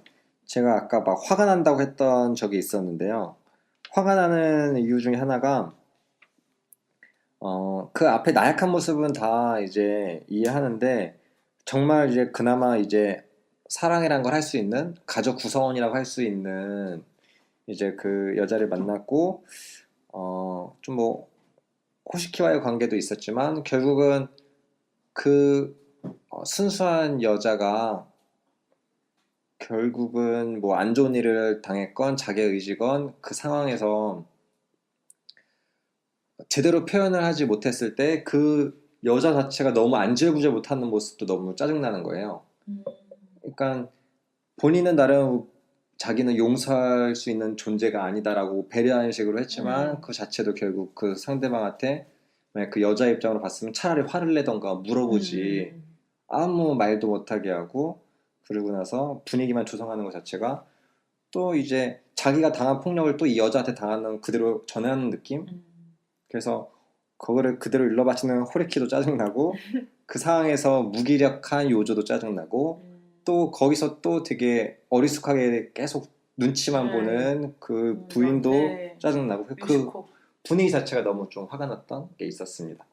제가 아까 막 화가 난다고 했던 적이 있었는데요. 화가 나는 이유 중에 하나가 그 앞에 나약한 모습은 다 이제 이해하는데 정말 이제 그나마 이제 사랑이란 걸 할 수 있는 가족 구성원이라고 할 수 있는 이제 그 여자를 만났고 좀 뭐 호시키와의 관계도 있었지만 결국은 그 순수한 여자가 결국은 뭐 안 좋은 일을 당했건 자기의 의지건 그 상황에서 제대로 표현을 하지 못했을 때 그 여자 자체가 너무 안절부절 못하는 모습도 너무 짜증나는 거예요. 그러니까 본인은 나름 자기는 용서할 수 있는 존재가 아니다라고 배려하는 식으로 했지만 그 자체도 결국 그 상대방한테 만약 그 여자 입장으로 봤으면 차라리 화를 내던가 물어보지 아무 말도 못하게 하고 그러고 나서 분위기만 조성하는 것 자체가 또 이제 자기가 당한 폭력을 또 이 여자한테 당하는 그대로 전하는 느낌? 그래서 그거를 그대로 일러바치는 호리키도 짜증나고 그 상황에서 무기력한 요조도 짜증나고 또 거기서 또 되게 어리숙하게 계속 눈치만 보는 그 부인도 짜증나고 그 분위기 자체가 너무 좀 화가 났던 게 있었습니다.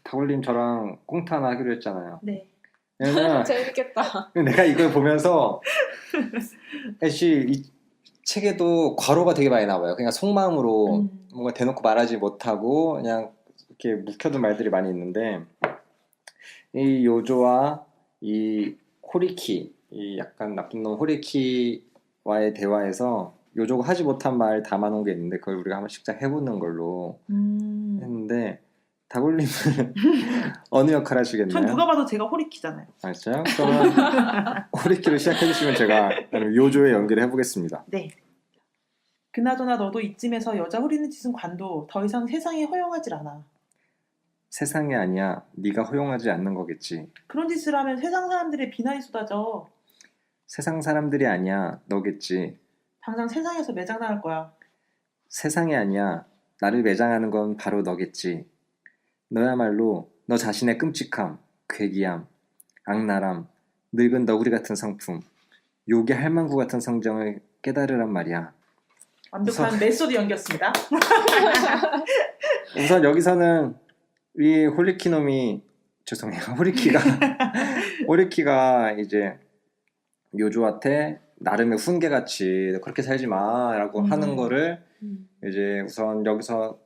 다굴님 저랑 꽁트 하나 하기로 했잖아요. 네. 왜냐면 재밌겠다. 내가 이걸 보면서 애쉬 이 책에도 괄호가 되게 많이 나와요. 그냥 속마음으로 뭔가 대놓고 말하지 못하고 그냥 이렇게 묵혀둔 말들이 많이 있는데 이 요조와 이 호리키, 이 약간 나쁜 놈 호리키와의 대화에서 요조가 하지 못한 말 담아놓은 게 있는데 그걸 우리가 한번 직접 해보는 걸로 했는데 다굴님은 어느 역할 하시겠나요? 전 누가 봐도 제가 호리키잖아요. 알았어요? 그러면 호리키를 시작해주시면 제가 요조의 연기를 해보겠습니다. 네. 그나저나 너도 이쯤에서 여자 후리는 짓은 관도 더 이상 세상에 허용하질 않아. 세상이 아니야. 네가 허용하지 않는 거겠지. 그런 짓을 하면 세상 사람들의 비난이 쏟아져. 세상 사람들이 아니야. 너겠지. 당장 세상에서 매장당할 거야. 세상이 아니야. 나를 매장하는 건 바로 너겠지. 너야말로 너 자신의 끔찍함, 괴기함, 악랄함, 늙은 너구리 같은 성품, 욕의 할망구 같은 성정을 깨달으란 말이야. 완벽한 메소드 연기였습니다. 우선 여기서는 이 홀리키놈이 죄송해요. 호리키가 이제 요조한테 나름의 훈계같이 그렇게 살지 마라고 하는 거를 이제 우선 여기서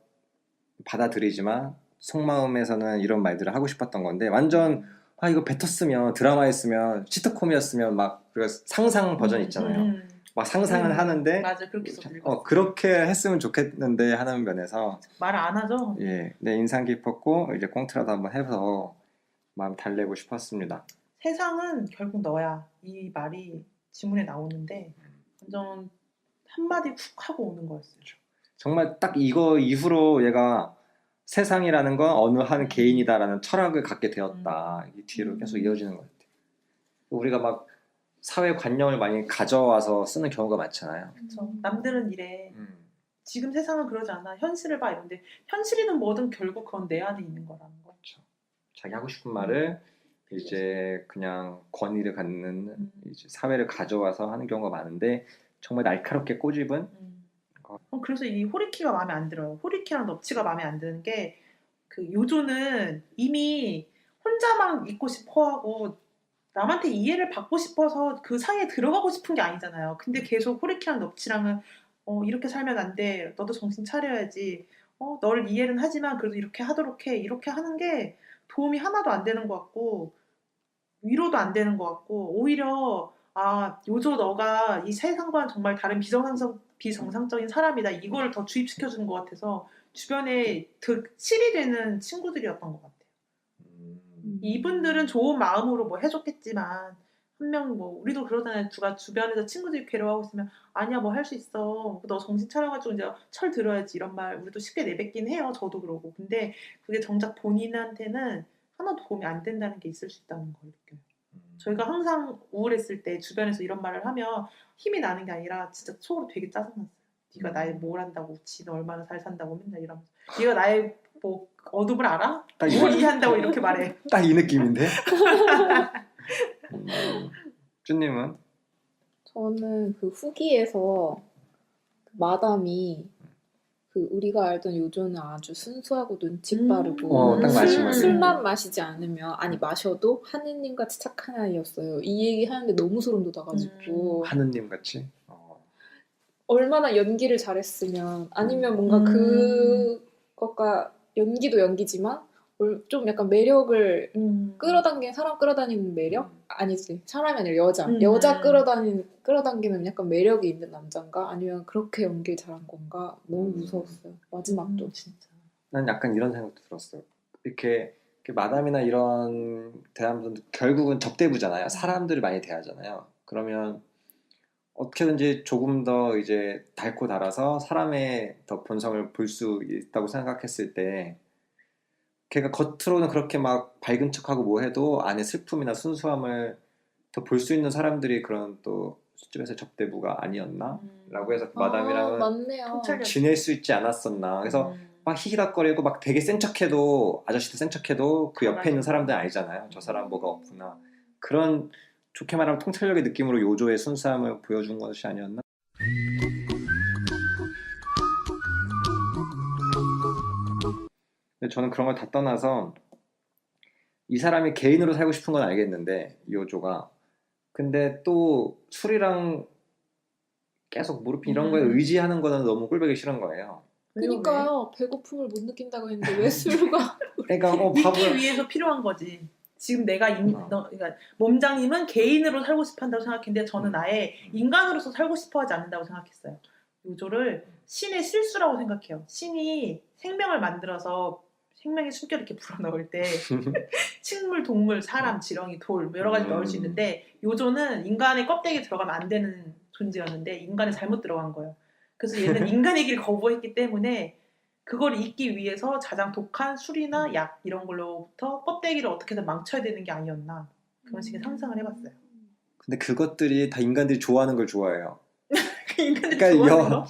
받아들이지만 속마음에서는 이런 말들을 하고 싶었던 건데 완전 이거 뱉었으면 드라마였으면 시트콤이었으면 막 상상 버전 있잖아요. 막 상상을 하는데 맞아, 그렇게 읽었어. 그렇게 했으면 좋겠는데 하는 면에서 말을 안 하죠. 예, 내 인상 깊었고 이제 꽁트라도 한번 해서 마음 달래고 싶었습니다. 세상은 결국 너야. 이 말이 지문에 나오는데 완전 한마디 훅 하고 오는 거였어요. 정말 딱 이거 이후로 얘가 세상이라는 건 어느 한 개인이다라는 철학을 갖게 되었다. 이 뒤로 계속 이어지는 것 같아요. 우리가 막 사회 관념을 많이 가져와서 쓰는 경우가 많잖아요. 그렇죠. 남들은 이래. 지금 세상은 그러지 않아. 현실을 봐 이런데 현실이든 뭐든 결국 그건 내 안에 있는 거라는 거. 그렇죠. 자기 하고 싶은 말을 이제 그냥 권위를 갖는 이제 사회를 가져와서 하는 경우가 많은데 정말 날카롭게 꼬집은 그래서 이 호리키가 마음에 안 들어요. 호리키랑 넙치가 마음에 안 드는 게 그 요조는 이미 혼자만 있고 싶어하고 남한테 이해를 받고 싶어서 그 사이에 들어가고 싶은 게 아니잖아요. 근데 계속 호리키랑 넙치랑은 이렇게 살면 안 돼. 너도 정신 차려야지. 너를 이해는 하지만 그래도 이렇게 하도록 해. 이렇게 하는 게 도움이 하나도 안 되는 것 같고 위로도 안 되는 것 같고 오히려 요조 너가 이 세상과는 정말 다른 비정상적인 사람이다. 이걸 더 주입시켜주는 것 같아서 주변에 득실이 되는 친구들이었던 것 같아요. 이분들은 좋은 마음으로 뭐 해줬겠지만 한 명 뭐 우리도 그러잖아요. 누가 주변에서 친구들이 괴로워하고 있으면 아니야 뭐 할 수 있어. 너 정신 차려가지고 이제 철 들어야지 이런 말 우리도 쉽게 내뱉긴 해요. 저도 그러고. 근데 그게 정작 본인한테는 하나도 도움이 안 된다는 게 있을 수 있다는 걸 느껴요. 저희가 항상 우울했을 때 주변에서 이런 말을 하면 힘이 나는 게 아니라 진짜 속으로 되게 짜증났어요. 네가 나의 뭘 한다고 지는 얼마나 잘 산다고 맨날 이러면서 네가 나의 뭐 어둠을 알아? 뭘 이해한다고 이렇게 말해. 딱 이 느낌인데? 쭈님은? 저는 그 후기에서 그 마담이 그 우리가 알던 요조는 아주 순수하고 눈치 빠르고 딱 마지막에. 술만 마시지 않으면 아니 마셔도 하느님 같이 착한 아이였어요. 이 얘기 하는데 너무 소름 돋아가지고 하느님 같이? 얼마나 연기를 잘했으면 아니면 뭔가 그것과 연기도 연기지만 좀 약간 매력을 끌어당긴 사람 끌어다니는 매력? 아니지 사람이 아니라 여자 끌어당기는 약간 매력이 있는 남잔가? 아니면 그렇게 연기를 잘한 건가? 너무 무서웠어요. 마지막도 진짜. 난 약간 이런 생각도 들었어요. 이렇게 마담이나 이런 대함들은 결국은 접대부잖아요. 사람들을 많이 대하잖아요. 그러면 어떻게든지 조금 더 이제 닳고 달아서 사람의 더 본성을 볼 수 있다고 생각했을 때 걔가 겉으로는 그렇게 막 밝은 척하고 뭐 해도 안에 슬픔이나 순수함을 더 볼 수 있는 사람들이 그런 또 수집에서 접대부가 아니었나? 라고 해서 그 마담이랑은 맞네요. 지낼 수 있지 않았었나. 그래서 막 히히닥거리고 막 되게 센 척해도 아저씨도 센 척해도 그 옆에 있는 사람들은 아니잖아요. 저 사람 뭐가 없구나. 그런 좋게 말하면 통찰력의 느낌으로 요조의 순수함을 보여준 것이 아니었나? 근데 저는 그런 걸 다 떠나서 이 사람이 개인으로 살고 싶은 건 알겠는데 요조가 근데 또 술이랑 계속 무릎 이런 거에 의지하는 거는 너무 꼴보기 싫은 거예요. 그러니까요. 배고픔을 못 느낀다고 했는데 왜 술과 그러니까 믿기 위해서 필요한 거지. 지금 내가 그러니까 몸장님은 개인으로 살고 싶어 한다고 생각했는데 저는 아예 인간으로서 살고 싶어 하지 않는다고 생각했어요. 요조를 신의 실수라고 생각해요. 신이 생명을 만들어서 생명의 숨결을 이렇게 불어넣을 때 식물, 동물, 사람, 지렁이, 돌 여러 가지 넣을 수 있는데 요조는 인간의 껍데기에 들어가면 안 되는 존재였는데 인간이 잘못 들어간 거예요. 그래서 얘는 인간의 길을 거부했기 때문에 그걸 잊기 위해서 가장 독한 술이나 약 이런 걸로부터 껍데기를 어떻게든 망쳐야 되는 게 아니었나 그런 식의 상상을 해봤어요. 근데 그것들이 다 인간들이 좋아하는 걸 좋아해요. 인간들이 그러니까 좋아하는 거?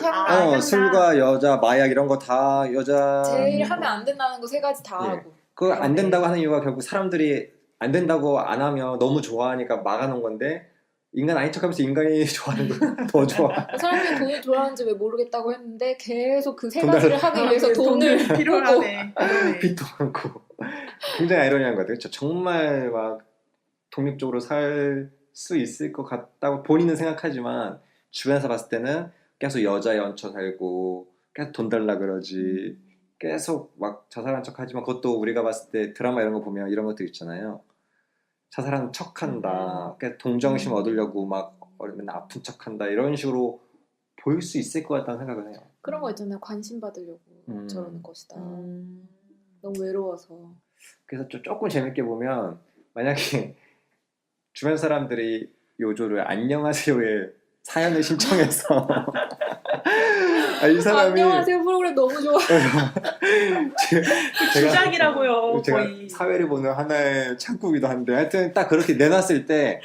향락. 술과 여자, 마약 이런 거 다 여자. 제일 하면 안 된다는 거 3가지 다 예. 하고. 그거 안 된다고 하는 이유가 결국 사람들이 안 된다고 안 하면 너무 좋아하니까 막아놓은 건데 인간 아닌 척하면서 인간이 좋아하는 거 더 좋아. 사람들이 돈을 좋아하는지 왜 모르겠다고 했는데 계속 그 3가지를 돈을 하기 위해서 돈을 필요하네. 빚도 많고 굉장히 아이러니한 것 같아요. 그렇죠? 정말 막 독립적으로 살 수 있을 것 같다고 본인은 생각하지만 주변에서 봤을 때는 계속 여자에 얹혀 살고 계속 돈 달라 그러지 계속 막 자살한 척 하지만 그것도 우리가 봤을 때 드라마 이런 거 보면 이런 것도 있잖아요. 자살하는 척한다. 계속 동정심 얻으려고 막 맨날 아픈 척한다. 이런 식으로 보일 수 있을 것 같다는 생각을 해요. 그런 거 있잖아요. 관심 받으려고 저러는 것이다. 너무 외로워서. 그래서 조금 재밌게 보면 만약에 주변 사람들이 요조를 안녕하세요에 사연을 신청해서 이 사람이 안녕하세요 프로그램 너무 좋아. 주작이라고요. 제가 거의. 사회를 보는 하나의 창구이기도 한데 하여튼 딱 그렇게 내놨을 때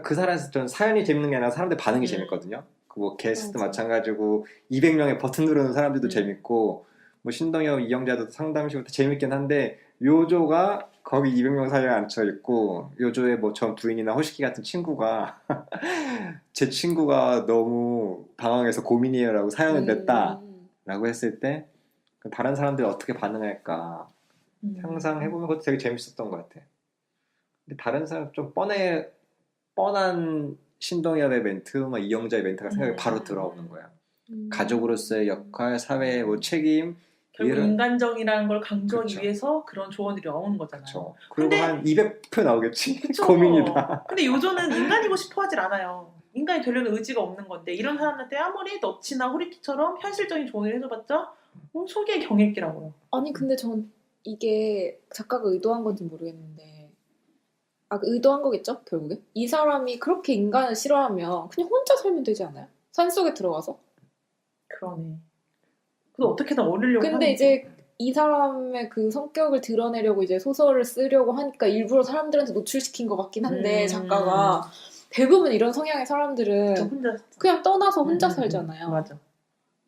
그 사람에서 전 사연이 재밌는 게 아니라 사람들 반응이 재밌거든요. 뭐 게스트 맞아. 마찬가지고 200명의 버튼 누르는 사람들도 재밌고 뭐 신동엽, 이영자도 상담실부터 재밌긴 한데 요조가 거기 200명 사이에 앉혀 있고 요조의 뭐 전 부인이나 호시키 같은 친구가 제 친구가 너무 방황해서 고민이에요라고 사연을 냈다라고 했을 때 다른 사람들이 어떻게 반응할까 상상해보면 그것도 되게 재밌었던 것 같아요. 근데 다른 사람 좀 뻔한 신동엽의 멘트, 막 이영자의 멘트가 생각이 바로 들어오는 거야. 가족으로서의 역할, 사회의 뭐 책임 결국 이런 인간정이라는 걸 강조하기 그쵸. 위해서 그런 조언들이 나오는 거잖아요. 그쵸. 그리고 근데- 한 200표 나오겠지. 그쵸? 고민이다. 근데 요조는 인간이고 싶어 하질 않아요. 인간이 되려는 의지가 없는 건데 이런 사람한테 아무리 너치나 호리키처럼 현실적인 조언을 해줘봤자 속의 경읽기라고요. 아니 근데 전 이게 작가가 의도한 건지 모르겠는데 의도한 거겠죠 결국에? 이 사람이 그렇게 인간을 싫어하면 그냥 혼자 살면 되지 않아요? 산속에 들어가서? 그러네. 그래서 어떻게든 얻으려고 근데 하는 이제 이 사람의 그 성격을 드러내려고 이제 소설을 쓰려고 하니까 일부러 사람들한테 노출시킨 것 같긴 한데 작가가 대부분 이런 성향의 사람들은 저 혼자 그냥 떠나서 혼자 살잖아요. 맞아.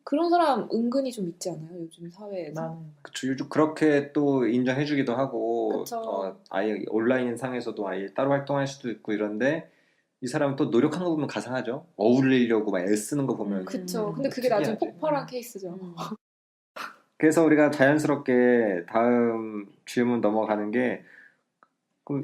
그런 사람 은근히 좀 있지 않아요? 요즘 사회에서. 그쵸. 요즘 그렇게 또 인정해주기도 하고 그쵸. 아예 온라인 상에서도 아예 따로 활동할 수도 있고 이런데 이 사람은 또 노력한 거 보면 가상하죠. 어울리려고 막 애쓰는 거 보면 그쵸. 근데 그게 나중에 특이하지. 폭발한 케이스죠. 그래서 우리가 자연스럽게 다음 질문 넘어가는 게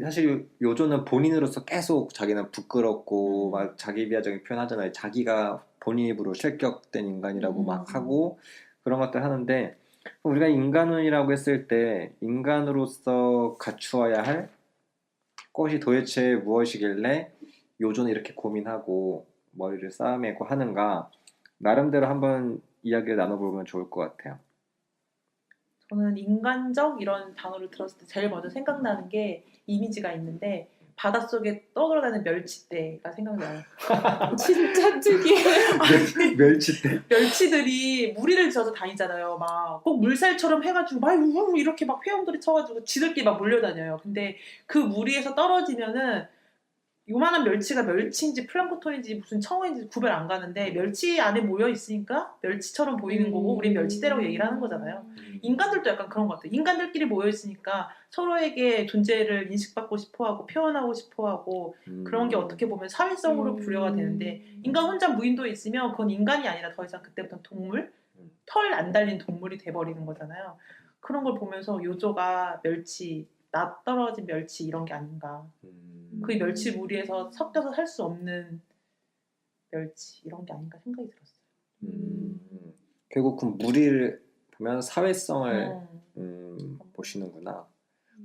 사실 요조는 본인으로서 계속 자기는 부끄럽고 막 자기 비하적인 표현하잖아요. 자기가 본인 입으로 실격된 인간이라고 막 하고 그런 것들 하는데 우리가 인간운이라고 했을 때 인간으로서 갖추어야 할 것이 도대체 무엇이길래 요조는 이렇게 고민하고 머리를 싸매고 하는가 나름대로 한번 이야기를 나눠보면 좋을 것 같아요. 저는 인간적 이런 단어를 들었을 때 제일 먼저 생각나는 게 이미지가 있는데 바닷속에 떠돌아다니는 멸치떼가 생각나요. 진짜 특이해. 멸치떼. 멸치들이 무리를 지어서 다니잖아요. 막 꼭 물살처럼 해가지고 막 우우 이렇게 막 회원들이 쳐가지고 지들끼리 막 몰려다녀요. 근데 그 무리에서 떨어지면은 요만한 멸치가 멸치인지 플랑크톤인지 무슨 청어인지 구별 안 가는데 멸치 안에 모여 있으니까 멸치처럼 보이는 거고 우린 멸치떼라고 얘기를 하는 거잖아요. 인간들도 약간 그런 것 같아요. 인간들끼리 모여 있으니까 서로에게 존재를 인식받고 싶어하고 표현하고 싶어하고 그런 게 어떻게 보면 사회성으로 부여가 되는데 인간 혼자 무인도에 있으면 그건 인간이 아니라 더 이상 그때부터 동물, 털 안 달린 동물이 돼버리는 거잖아요. 그런 걸 보면서 요조가 멸치, 낯떨어진 멸치 이런 게 아닌가. 그 멸치 무리에서 섞여서 살 수 없는 멸치 이런 게 아닌가 생각이 들었어요. 결국 그 무리를 보면 사회성을 보시는구나.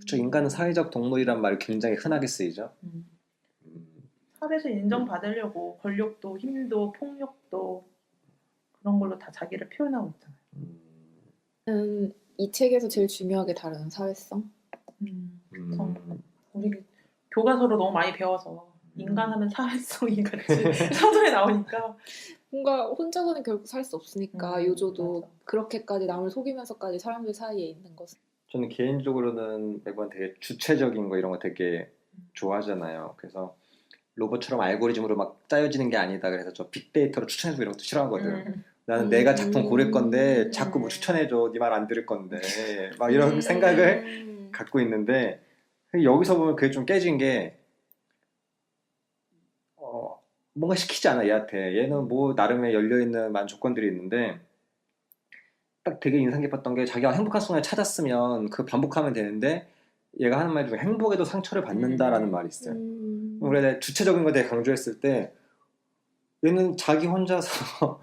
그쵸, 인간은 사회적 동물이란 말이 굉장히 흔하게 쓰이죠. 음. 음, 사회에서 인정받으려고 권력도 힘도 폭력도 그런 걸로 다 자기를 표현하고 있잖아요. 이 책에서 제일 중요하게 다루는 사회성? 그래서 음, 우리 교과서로 너무 많이 배워서 인간하면 사회성이 같이 서도에 나오니까 뭔가 혼자서는 결국 살 수 없으니까 요조도 맞아. 그렇게까지 남을 속이면서까지 사람들 사이에 있는 것은 저는 개인적으로는 매번 되게 주체적인 거 이런 거 되게 좋아하잖아요. 그래서 로봇처럼 알고리즘으로 막 짜여지는 게 아니다. 그래서 저 빅데이터로 추천해주고 이런 것도 싫어하거든. 나는 내가 작품 고를 건데 자꾸 뭐 추천해줘. 네 말 안 들을 건데 막 이런 생각을 갖고 있는데 여기서 보면 그게 좀 깨진 게 뭔가 시키지 않아 얘한테. 얘는 뭐 나름의 열려있는 많은 조건들이 있는데 딱 되게 인상 깊었던 게 자기가 행복한 순간을 찾았으면 그 반복하면 되는데 얘가 하는 말 중에 행복에도 상처를 받는다라는 말이 있어요. 우리가 주체적인 거에 대해 강조했을 때 얘는 자기 혼자서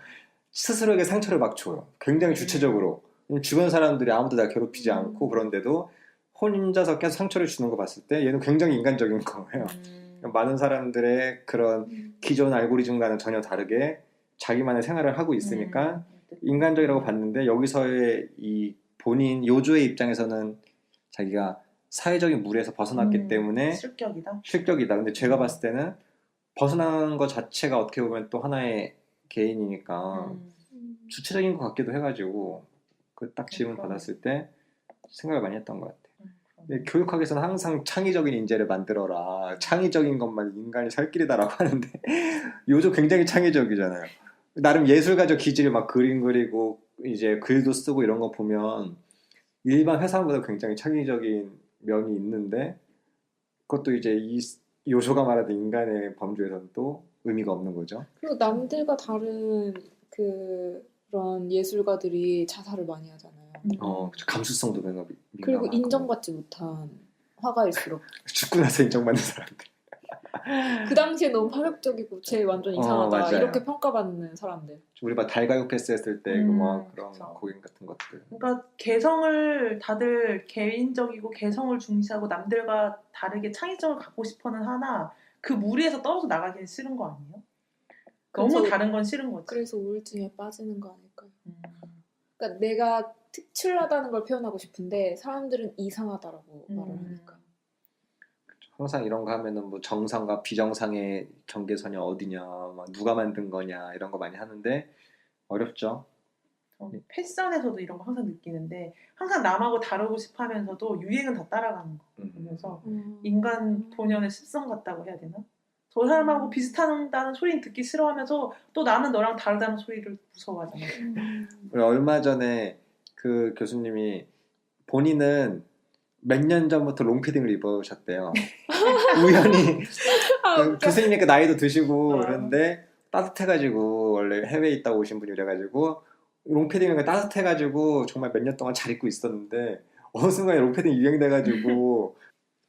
스스로에게 상처를 막 줘요. 굉장히 주체적으로. 주변 사람들이 아무도 날 괴롭히지 않고 그런데도 혼자서 계속 상처를 주는 거 봤을 때 얘는 굉장히 인간적인 거예요. 많은 사람들의 그런 기존 알고리즘과는 전혀 다르게 자기만의 생활을 하고 있으니까 인간적이라고 봤는데 여기서의 이 본인 요조의 입장에서는 자기가 사회적인 무리에서 벗어났기 때문에 실격이다. 근데 제가 봤을 때는 벗어난 것 자체가 어떻게 보면 또 하나의 개인이니까 주체적인 것 같기도 해가지고 그 딱 질문 받았을 때 생각을 많이 했던 것 같아요. 근데 교육학에서는 항상 창의적인 인재를 만들어라. 창의적인 것만 인간이 살 길이다라고 하는데 요즘 굉장히 창의적이잖아요. 나름 예술가적 기질을 막 그림 그리고 이제 글도 쓰고 이런 거 보면 일반 회사원보다 굉장히 창의적인 면이 있는데 그것도 이제 이 요소가 말하던 인간의 범주에서는 또 의미가 없는 거죠. 그리고 남들과 다른 그런 예술가들이 자살을 많이 하잖아요. 그쵸. 감수성도 뭔가 그리고 민감하고. 인정받지 못한 화가일수록 죽고 나서 인정받는 사람들. 그 당시에 너무 파격적이고 쟤 완전 이상하다 맞아요. 이렇게 평가받는 사람들. 우리 막 달가육 패스 했을 때 뭐 그런 그쵸. 고인 같은 것들. 그러니까 개성을 다들 개인적이고 개성을 중시하고 남들과 다르게 창의성을 갖고 싶어는 하나 그 무리에서 떨어져 나가기는 싫은 거 아니에요? 너무 그래서- 다른 건 싫은 거지. 그래서 우울증에 빠지는 거 아닐까요? 그러니까 내가 특출나다는 걸 표현하고 싶은데 사람들은 이상하다라고 말을 하니까. 항상 이런 거 하면은 뭐 정상과 비정상의 경계선이 어디냐, 막 누가 만든 거냐 이런 거 많이 하는데 어렵죠. 패션에서도 이런 거 항상 느끼는데 항상 남하고 다르고 싶어하면서도 유행은 다 따라가는 거 보면서 인간 본연의 습성 같다고 해야 되나? 저 사람하고 비슷하다는 소리는 듣기 싫어하면서 또 나는 너랑 다르다는 소리를 무서워하잖아. 우리 얼마 전에 그 교수님이 본인은 몇 년 전부터 롱패딩을 입으셨대요. 우연히 교수님이니까 나이도 드시고 그런데 따뜻해가지고 원래 해외에 있다 오신 분이 그래가지고 롱패딩이 따뜻해가지고 정말 몇 년 동안 잘 입고 있었는데 어느 순간에 롱패딩 유행돼가지고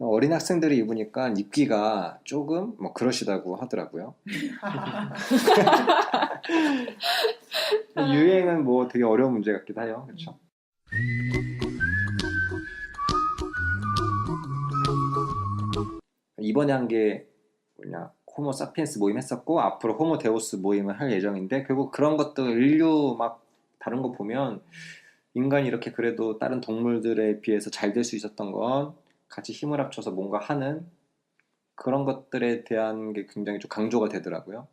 어린 학생들이 입으니까 입기가 조금 뭐 그러시다고 하더라고요. 유행은 뭐 되게 어려운 문제 같기도 해요. 그렇죠? 이번에 한 게 뭐냐 호모 사피엔스 모임 했었고 앞으로 호모 데우스 모임을 할 예정인데 결국 그런 것들 인류 막 다른 거 보면 인간이 이렇게 그래도 다른 동물들에 비해서 잘 될 수 있었던 건 같이 힘을 합쳐서 뭔가 하는 그런 것들에 대한 게 굉장히 좀 강조가 되더라고요.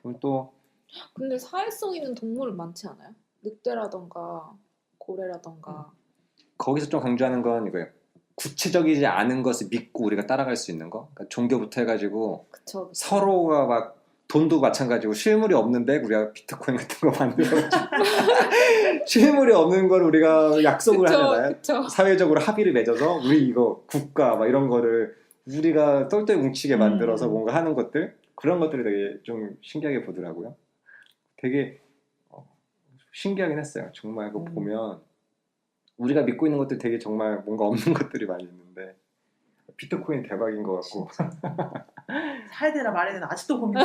그럼 또 근데 사회성 있는 동물은 많지 않아요? 늑대라던가 고래라던가. 거기서 좀 강조하는 건 이거예요. 구체적이지 않은 것을 믿고 우리가 따라갈 수 있는 거. 그러니까 종교부터 해가지고 그쵸. 서로가 막 돈도 마찬가지고 실물이 없는데 우리가 비트코인 같은 거 만들어 실물이 없는 걸 우리가 약속을 하잖아요. 그쵸. 사회적으로 합의를 맺어서 우리 이거 국가 막 이런 거를 우리가 똘똘 뭉치게 만들어서 뭔가 하는 것들 그런 것들이 되게 좀 신기하게 보더라고요. 되게 신기하긴 했어요. 정말 그거 보면 우리가 믿고 있는 것들 되게 정말 뭔가 없는 것들이 많이 있는데 비트코인 대박인 것 같고 사야 되나 말아야 되나 아직도 고민돼.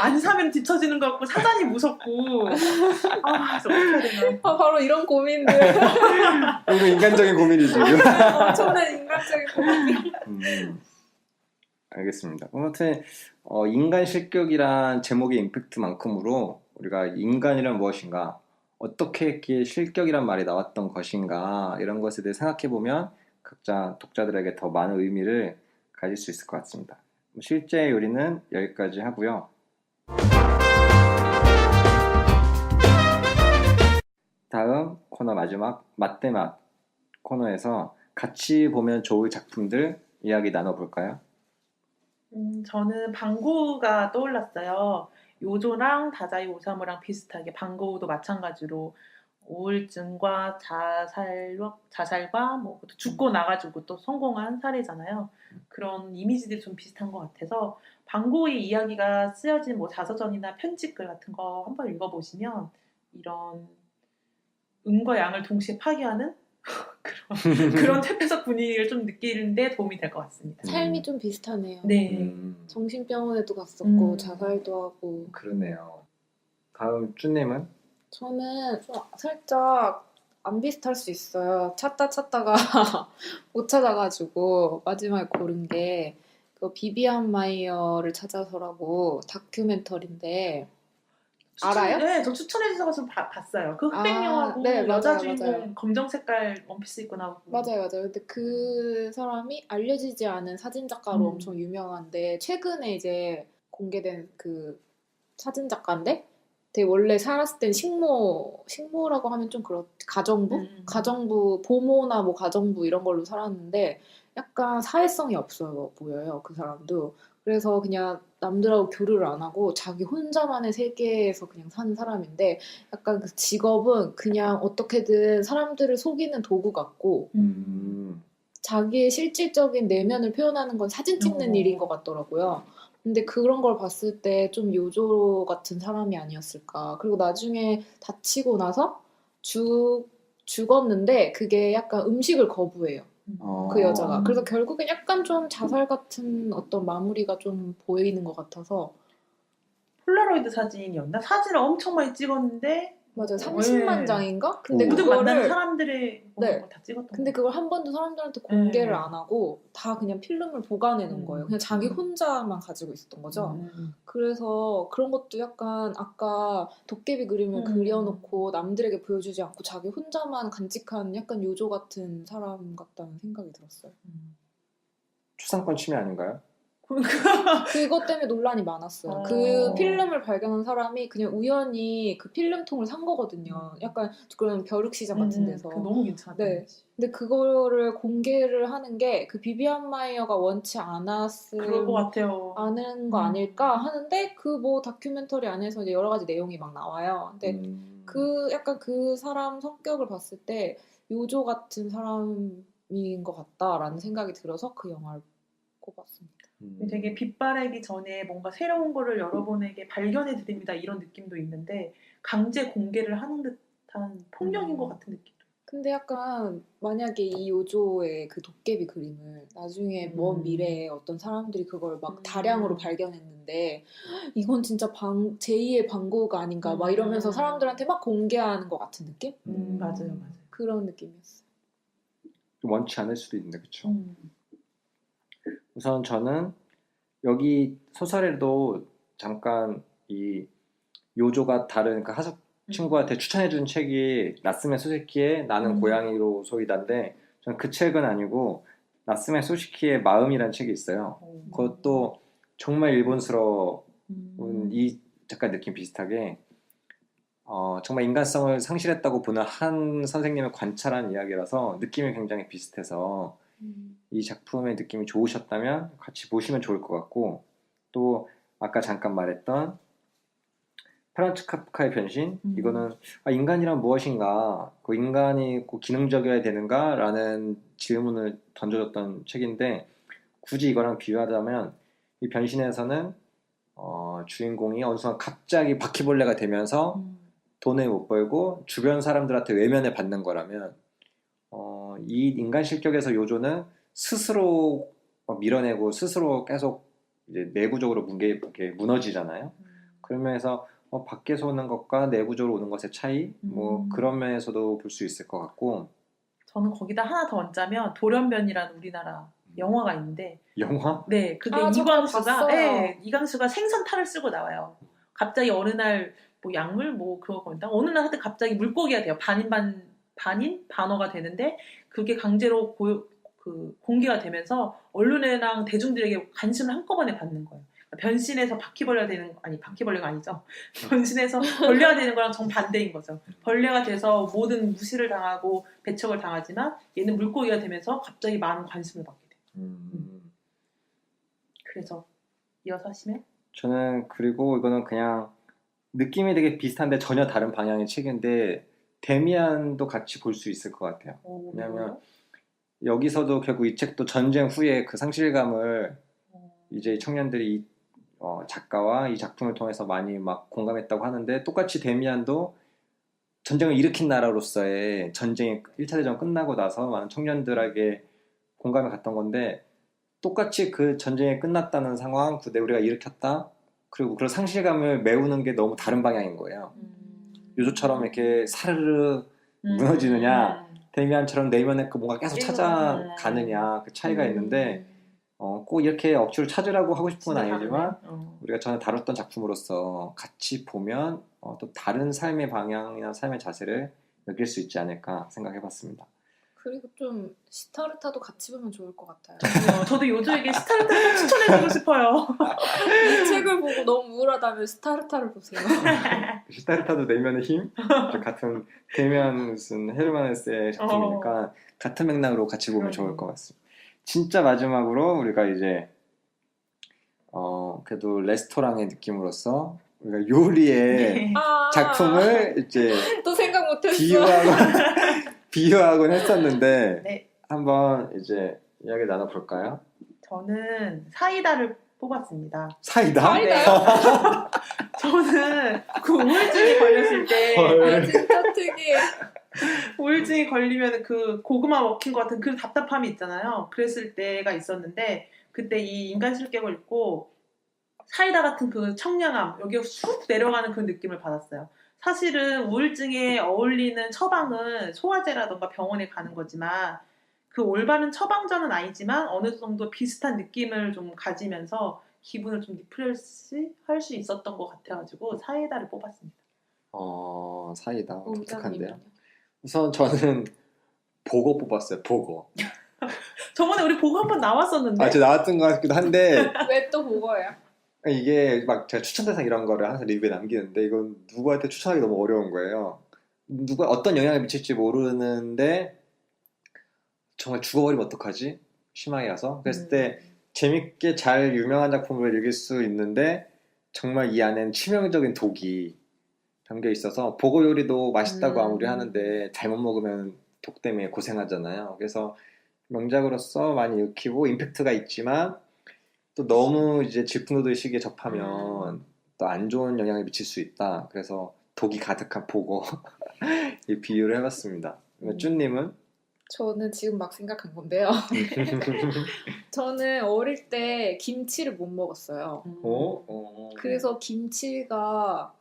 안 사면 뒤처지는 것 같고 사자니 무섭고 아 그래서 어떻게 해야 되나. 바로 이런 고민들. 이거 인간적인 고민이지. 엄청난 인간적인 고민들. 알겠습니다. 아무튼 인간 실격이란 제목의 임팩트만큼으로 우리가 인간이란 무엇인가, 어떻게 했기에 실격이란 말이 나왔던 것인가, 이런 것에 대해 생각해보면 각자 독자들에게 더 많은 의미를 가질 수 있을 것 같습니다. 실제 요리는 여기까지 하고요. 다음 코너 마지막 맛대맛 코너에서 같이 보면 좋을 작품들 이야기 나눠볼까요? 저는 방고우가 떠올랐어요. 요조랑 다자이 오사무랑 비슷하게 방고우도 마찬가지로 우울증과 자살과 뭐 죽고 나가지고 또 성공한 사례잖아요. 그런 이미지들이 좀 비슷한 것 같아서 방고우의 이야기가 쓰여진 뭐 자서전이나 편집글 같은 거 한번 읽어보시면 이런 음과 양을 동시에 파괴하는 그런 퇴폐석 분위기를 좀 느끼는데 도움이 될 것 같습니다. 삶이 좀 비슷하네요. 네. 정신병원에도 갔었고 음. 자살도 하고. 그러네요. 다음 쭈님은? 저는 좀 살짝 안 비슷할 수 있어요. 찾다가 못 찾아가지고 마지막에 고른 게 그 비비안 마이어를 찾아서라고 다큐멘터리인데 알아요? 네, 저 추천해 주셔서 좀 봤어요. 그 흑백 아, 영화고 네, 여자 맞아요, 주인공 맞아요. 검정 색깔 원피스 입고 나오고. 맞아요. 근데 그 사람이 알려지지 않은 사진작가로 음. 엄청 유명한데 최근에 이제 공개된 그 사진작가인데 되게 원래 살았을 땐 식모라고 하면 좀 가정부? 가정부, 보모나 뭐 가정부 이런 걸로 살았는데 약간 사회성이 없어 보여요. 그 사람도. 그래서 그냥 남들하고 교류를 안 하고 자기 혼자만의 세계에서 그냥 사는 사람인데 약간 그 직업은 그냥 어떻게든 사람들을 속이는 도구 같고 자기의 실질적인 내면을 표현하는 건 사진 찍는 일인 것 같더라고요. 근데 그런 걸 봤을 때 좀 요조 같은 사람이 아니었을까. 그리고 나중에 다치고 나서 죽었는데 그게 약간 음식을 거부해요. 그 여자가. 그래서 결국엔 약간 좀 자살 같은 어떤 마무리가 좀 보이는 것 같아서. 폴라로이드 사진이었나? 사진을 엄청 많이 찍었는데 맞아요. 30만 장인가? 근데 모든 만나는 그거를 사람들의 네. 다 찍었던 근데 거. 그걸 한 번도 사람들한테 공개를 안 하고 다 그냥 필름을 보관해 놓은 거예요. 그냥 자기 혼자만 가지고 있었던 거죠. 그래서 그런 것도 약간 아까 도깨비 그림을 그려놓고 남들에게 보여주지 않고 자기 혼자만 간직한 약간 요조 같은 사람 같다는 생각이 들었어요. 초상권 침해 아닌가요? 그것 때문에 논란이 많았어요. 그 필름을 발견한 사람이 그냥 우연히 그 필름통을 산 거거든요. 약간 그런 벼룩시장 같은 데서. 너무 괜찮았다. 네. 근데 그거를 공개를 하는 게 그 비비안 마이어가 원치 그럴 것 같아요. 않은 거 아닐까 하는데 그 뭐 다큐멘터리 안에서 이제 여러 가지 내용이 막 나와요. 근데 그 약간 그 사람 성격을 봤을 때 요조 같은 사람인 것 같다라는 생각이 들어서 그 영화를 꼽았습니다. 되게 빛바라기 전에 뭔가 새로운 거를 여러분에게 발견해 드립니다 이런 느낌도 있는데 강제 공개를 하는 듯한 폭력인 것 같은 느낌도. 근데 약간 만약에 이 요조의 그 도깨비 그림을 나중에 먼 미래에 어떤 사람들이 그걸 막 다량으로 발견했는데 이건 진짜 제2의 방고가 아닌가 막 이러면서 사람들한테 막 공개하는 것 같은 느낌? 맞아요. 그런 느낌이었어요. 원치 않을 수도 있는데 그렇죠. 우선 저는 여기 소설에도 잠깐 이 요조가 다른 그 하숙 친구한테 추천해준 책이 나스메 소시키의 나는 고양이로 소이다인데 저는 그 책은 아니고 나스메 소시키의 마음이라는 책이 있어요. 그것도 정말 일본스러운 이 작가 느낌 비슷하게 정말 인간성을 상실했다고 보는 한 선생님을 관찰한 이야기라서 느낌이 굉장히 비슷해서 이 작품의 느낌이 좋으셨다면 같이 보시면 좋을 것 같고 또 아까 잠깐 말했던 프란츠 카프카의 변신 이거는 인간이란 무엇인가 그 인간이 꼭 기능적이어야 되는가 라는 질문을 던져줬던 책인데 굳이 이거랑 비유하자면 이 변신에서는 주인공이 어느 순간 갑자기 바퀴벌레가 되면서 돈을 못 벌고 주변 사람들한테 외면을 받는 거라면 이 인간 실격에서 요조는 스스로 밀어내고 스스로 계속 이제 내부적으로 이렇게 무너지잖아요. 그런 면에서 밖에서 오는 것과 내부적으로 오는 것의 차이, 뭐 그런 면에서도 볼 수 있을 것 같고. 저는 거기다 하나 더 얹자면 돌연변이라는 우리나라 영화가 있는데 영화? 네, 그게 아, 저 그거 봤어요. 네, 이광수가 생선탈을 쓰고 나와요. 갑자기 어느 날 뭐 약물 뭐 그런 겁니다. 어느 날 하여튼 갑자기 물고기가 돼요. 반인 반어가 되는데 그게 강제로 공개가 되면서 언론이랑 대중들에게 관심을 한꺼번에 받는 거예요. 그러니까 변신해서 바퀴벌레가 되는 아니 바퀴벌레가 아니죠. 변신해서 벌레가 되는 거랑 정반대인 거죠. 벌레가 돼서 모든 무시를 당하고 배척을 당하지만 얘는 물고기가 되면서 갑자기 많은 관심을 받게 돼요. 그래서 이어서 하시면 저는 그리고 이거는 그냥 느낌이 되게 비슷한데 전혀 다른 방향의 책인데 데미안도 같이 볼 수 있을 것 같아요. 왜냐하면 여기서도 결국 이 책도 전쟁 후에 그 상실감을 이제 청년들이 작가와 이 작품을 통해서 많이 막 공감했다고 하는데 똑같이 데미안도 전쟁을 일으킨 나라로서의 전쟁이 1차 대전 끝나고 나서 많은 청년들에게 공감이 갔던 건데 똑같이 그 전쟁이 끝났다는 상황, 그때 우리가 일으켰다. 그리고 그런 상실감을 메우는 게 너무 다른 방향인 거예요. 요조처럼 이렇게 사르르 무너지느냐, 데미안처럼 내면에 그 뭔가 계속 찾아가느냐, 그 차이가 있는데, 꼭 이렇게 억지로 찾으라고 하고 싶은 건 아니지만, 우리가 전에 다뤘던 작품으로서 같이 보면 또 다른 삶의 방향이나 삶의 자세를 느낄 수 있지 않을까 생각해봤습니다. 그리고 좀 시타르타도 같이 보면 좋을 것 같아요. 저도 요조에게 시타르타를 추천해주고 싶어요. 이 책을 보고 너무 우울하다면 시타르타를 보세요. 시타르타도 내면의 힘? 같은 데미안 무슨 헤르만헤세의 작품이니까 같은 맥락으로 같이 보면 좋을 것 같습니다. 진짜 마지막으로 우리가 이제 그래도 레스토랑의 느낌으로서 우리가 요리의 작품을 이제 또 생각 못했어. 비유하곤 했었는데 네. 한번 이제 이야기 나눠볼까요? 저는 사이다를 뽑았습니다. 사이다? 사이다요? 저는 그 우울증이 걸렸을 때 아, 진짜 특이해. 우울증이 걸리면 그 고구마 먹힌 것 같은 그 답답함이 있잖아요. 그랬을 때가 있었는데 그때 이 인간 실격을 읽고 사이다 같은 그 청량함 여기에 쑥 내려가는 그 느낌을 받았어요. 사실은 우울증에 어울리는 처방은 소화제라던가 병원에 가는 거지만 그 올바른 처방전은 아니지만 어느 정도 비슷한 느낌을 좀 가지면서 기분을 좀 리프레시 할 수 있었던 것 같아가지고 사이다를 뽑았습니다. 사이다 독특한데요. 우정님은요? 우선 저는 보고 뽑았어요. 보고. 저번에 우리 보고 한번 나왔었는데. 저 나왔던 것 같기도 한데 왜 또 보고예요? 이게 막 제가 추천 대상 이런 거를 항상 리뷰에 남기는데 이건 누구한테 추천하기 너무 어려운 거예요. 누가 어떤 영향을 미칠지 모르는데 정말 죽어버리면 어떡하지? 심하게 가서 그랬을 때 재밌게 잘 유명한 작품을 읽을 수 있는데 정말 이 안엔 치명적인 독이 담겨 있어서 보고 요리도 맛있다고 아무리 하는데 잘못 먹으면 독 때문에 고생하잖아요. 그래서 명작으로서 많이 읽히고 임팩트가 있지만 또 너무 이제 질풍노도의 시기에 접하면 또 안 좋은 영향을 미칠 수 있다. 그래서 독이 가득한 보고 이 비유를 해봤습니다. 쭈님은? 저는 지금 막 생각한 건데요. 저는 어릴 때 김치를 못 먹었어요. 그래서 김치가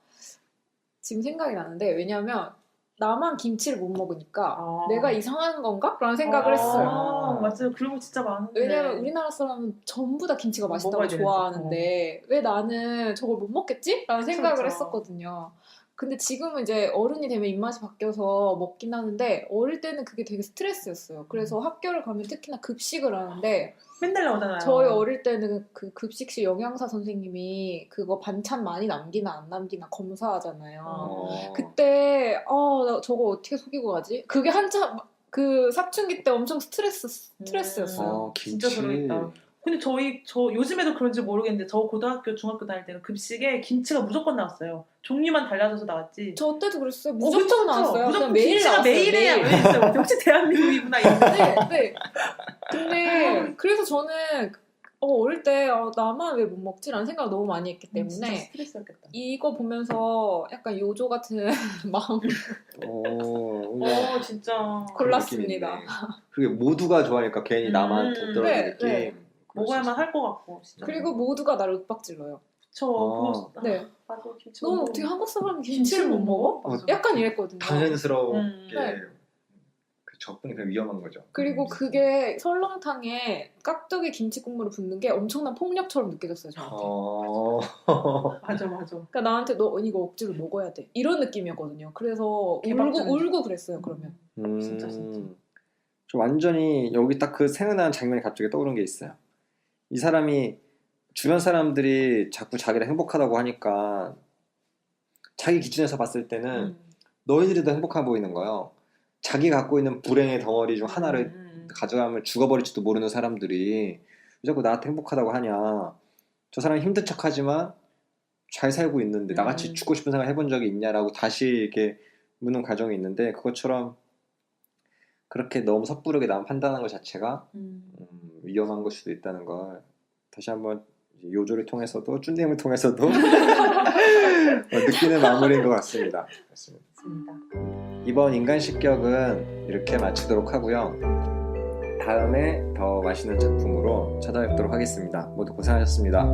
지금 생각이 나는데 왜냐면 나만 김치를 못 먹으니까 내가 이상한 건가? 라는 생각을 했어요. 맞아요. 그런 거 진짜 많은데. 왜냐면 우리나라 사람은 전부 다 김치가 맛있다고 좋아하는데 왜 나는 저걸 못 먹겠지? 라는 생각을 했었거든요. 근데 지금은 이제 어른이 되면 입맛이 바뀌어서 먹긴 하는데 어릴 때는 그게 되게 스트레스였어요. 그래서 학교를 가면 특히나 급식을 하는데 맨날 나오잖아요. 저희 어릴 때는 그 급식실 영양사 선생님이 그거 반찬 많이 남기나 안 남기나 검사하잖아요. 그때 나 저거 어떻게 속이고 가지? 그게 한참 그 사춘기 때 엄청 스트레스였어요. 김치. 진짜 그러겠다. 근데 저 요즘에도 그런지 모르겠는데 저 고등학교, 중학교 다닐 때는 급식에 김치가 무조건 나왔어요. 종류만 달라져서 나왔지. 저 때도 그랬어요. 무조건 나왔어요. 무조건 매일 김치가 나왔어요. 매일 해야 있어요. 역시 대한민국이구나 이랬는데. 네. 근데 그래서 저는 어릴 때 나만 왜 못 먹지라는 생각을 너무 많이 했기 때문에 진짜 스트레스였겠다. 이거 보면서 약간 요조 같은 마음 진짜 골랐습니다. 그게 모두가 좋아하니까 괜히 나만 더 떨어지는 느낌. 네. 먹어야만 할 것 같고 진짜. 그리고 모두가 나를 윽박질러요. 저 네. 맞아, 김치 넌 못 어떻게 먹어. 한국 사람이 김치를 못 먹어? 맞아. 약간 이랬거든요. 당연스러운 게 네. 그 접근이 그냥 위험한 거죠. 그리고 그게 설렁탕에 깍두기 김치 국물을 붓는 게 엄청난 폭력처럼 느껴졌어요, 저한테. 맞아, 맞아. 그러니까 나한테 너 이거 억지로 먹어야 돼. 이런 느낌이었거든요. 그래서 개박살. 울고 그랬어요, 그러면. 진짜, 진짜. 저 완전히 여기 딱 그 생각나는 장면이 갑자기 떠오른 게 있어요. 이 사람이 주변 사람들이 자꾸 자기를 행복하다고 하니까 자기 기준에서 봤을 때는 너희들이 더 행복해 보이는 거예요. 자기 갖고 있는 불행의 덩어리 중 하나를 가져가면 죽어버릴지도 모르는 사람들이 왜 자꾸 나한테 행복하다고 하냐. 저 사람이 힘든 척하지만 잘 살고 있는데 나같이 죽고 싶은 생각 해본 적이 있냐라고 다시 이렇게 묻는 과정이 있는데 그것처럼 그렇게 너무 섣부르게 남 판단하는 것 자체가 위험한 걸 수도 있다는 걸 다시 한번 요조를 통해서도 쭌님을 통해서도 느끼는 마무리인 것 같습니다. 그렇습니다. 맞습니다. 이번 인간식격은 이렇게 마치도록 하고요. 다음에 더 맛있는 작품으로 찾아뵙도록 하겠습니다. 모두 고생하셨습니다.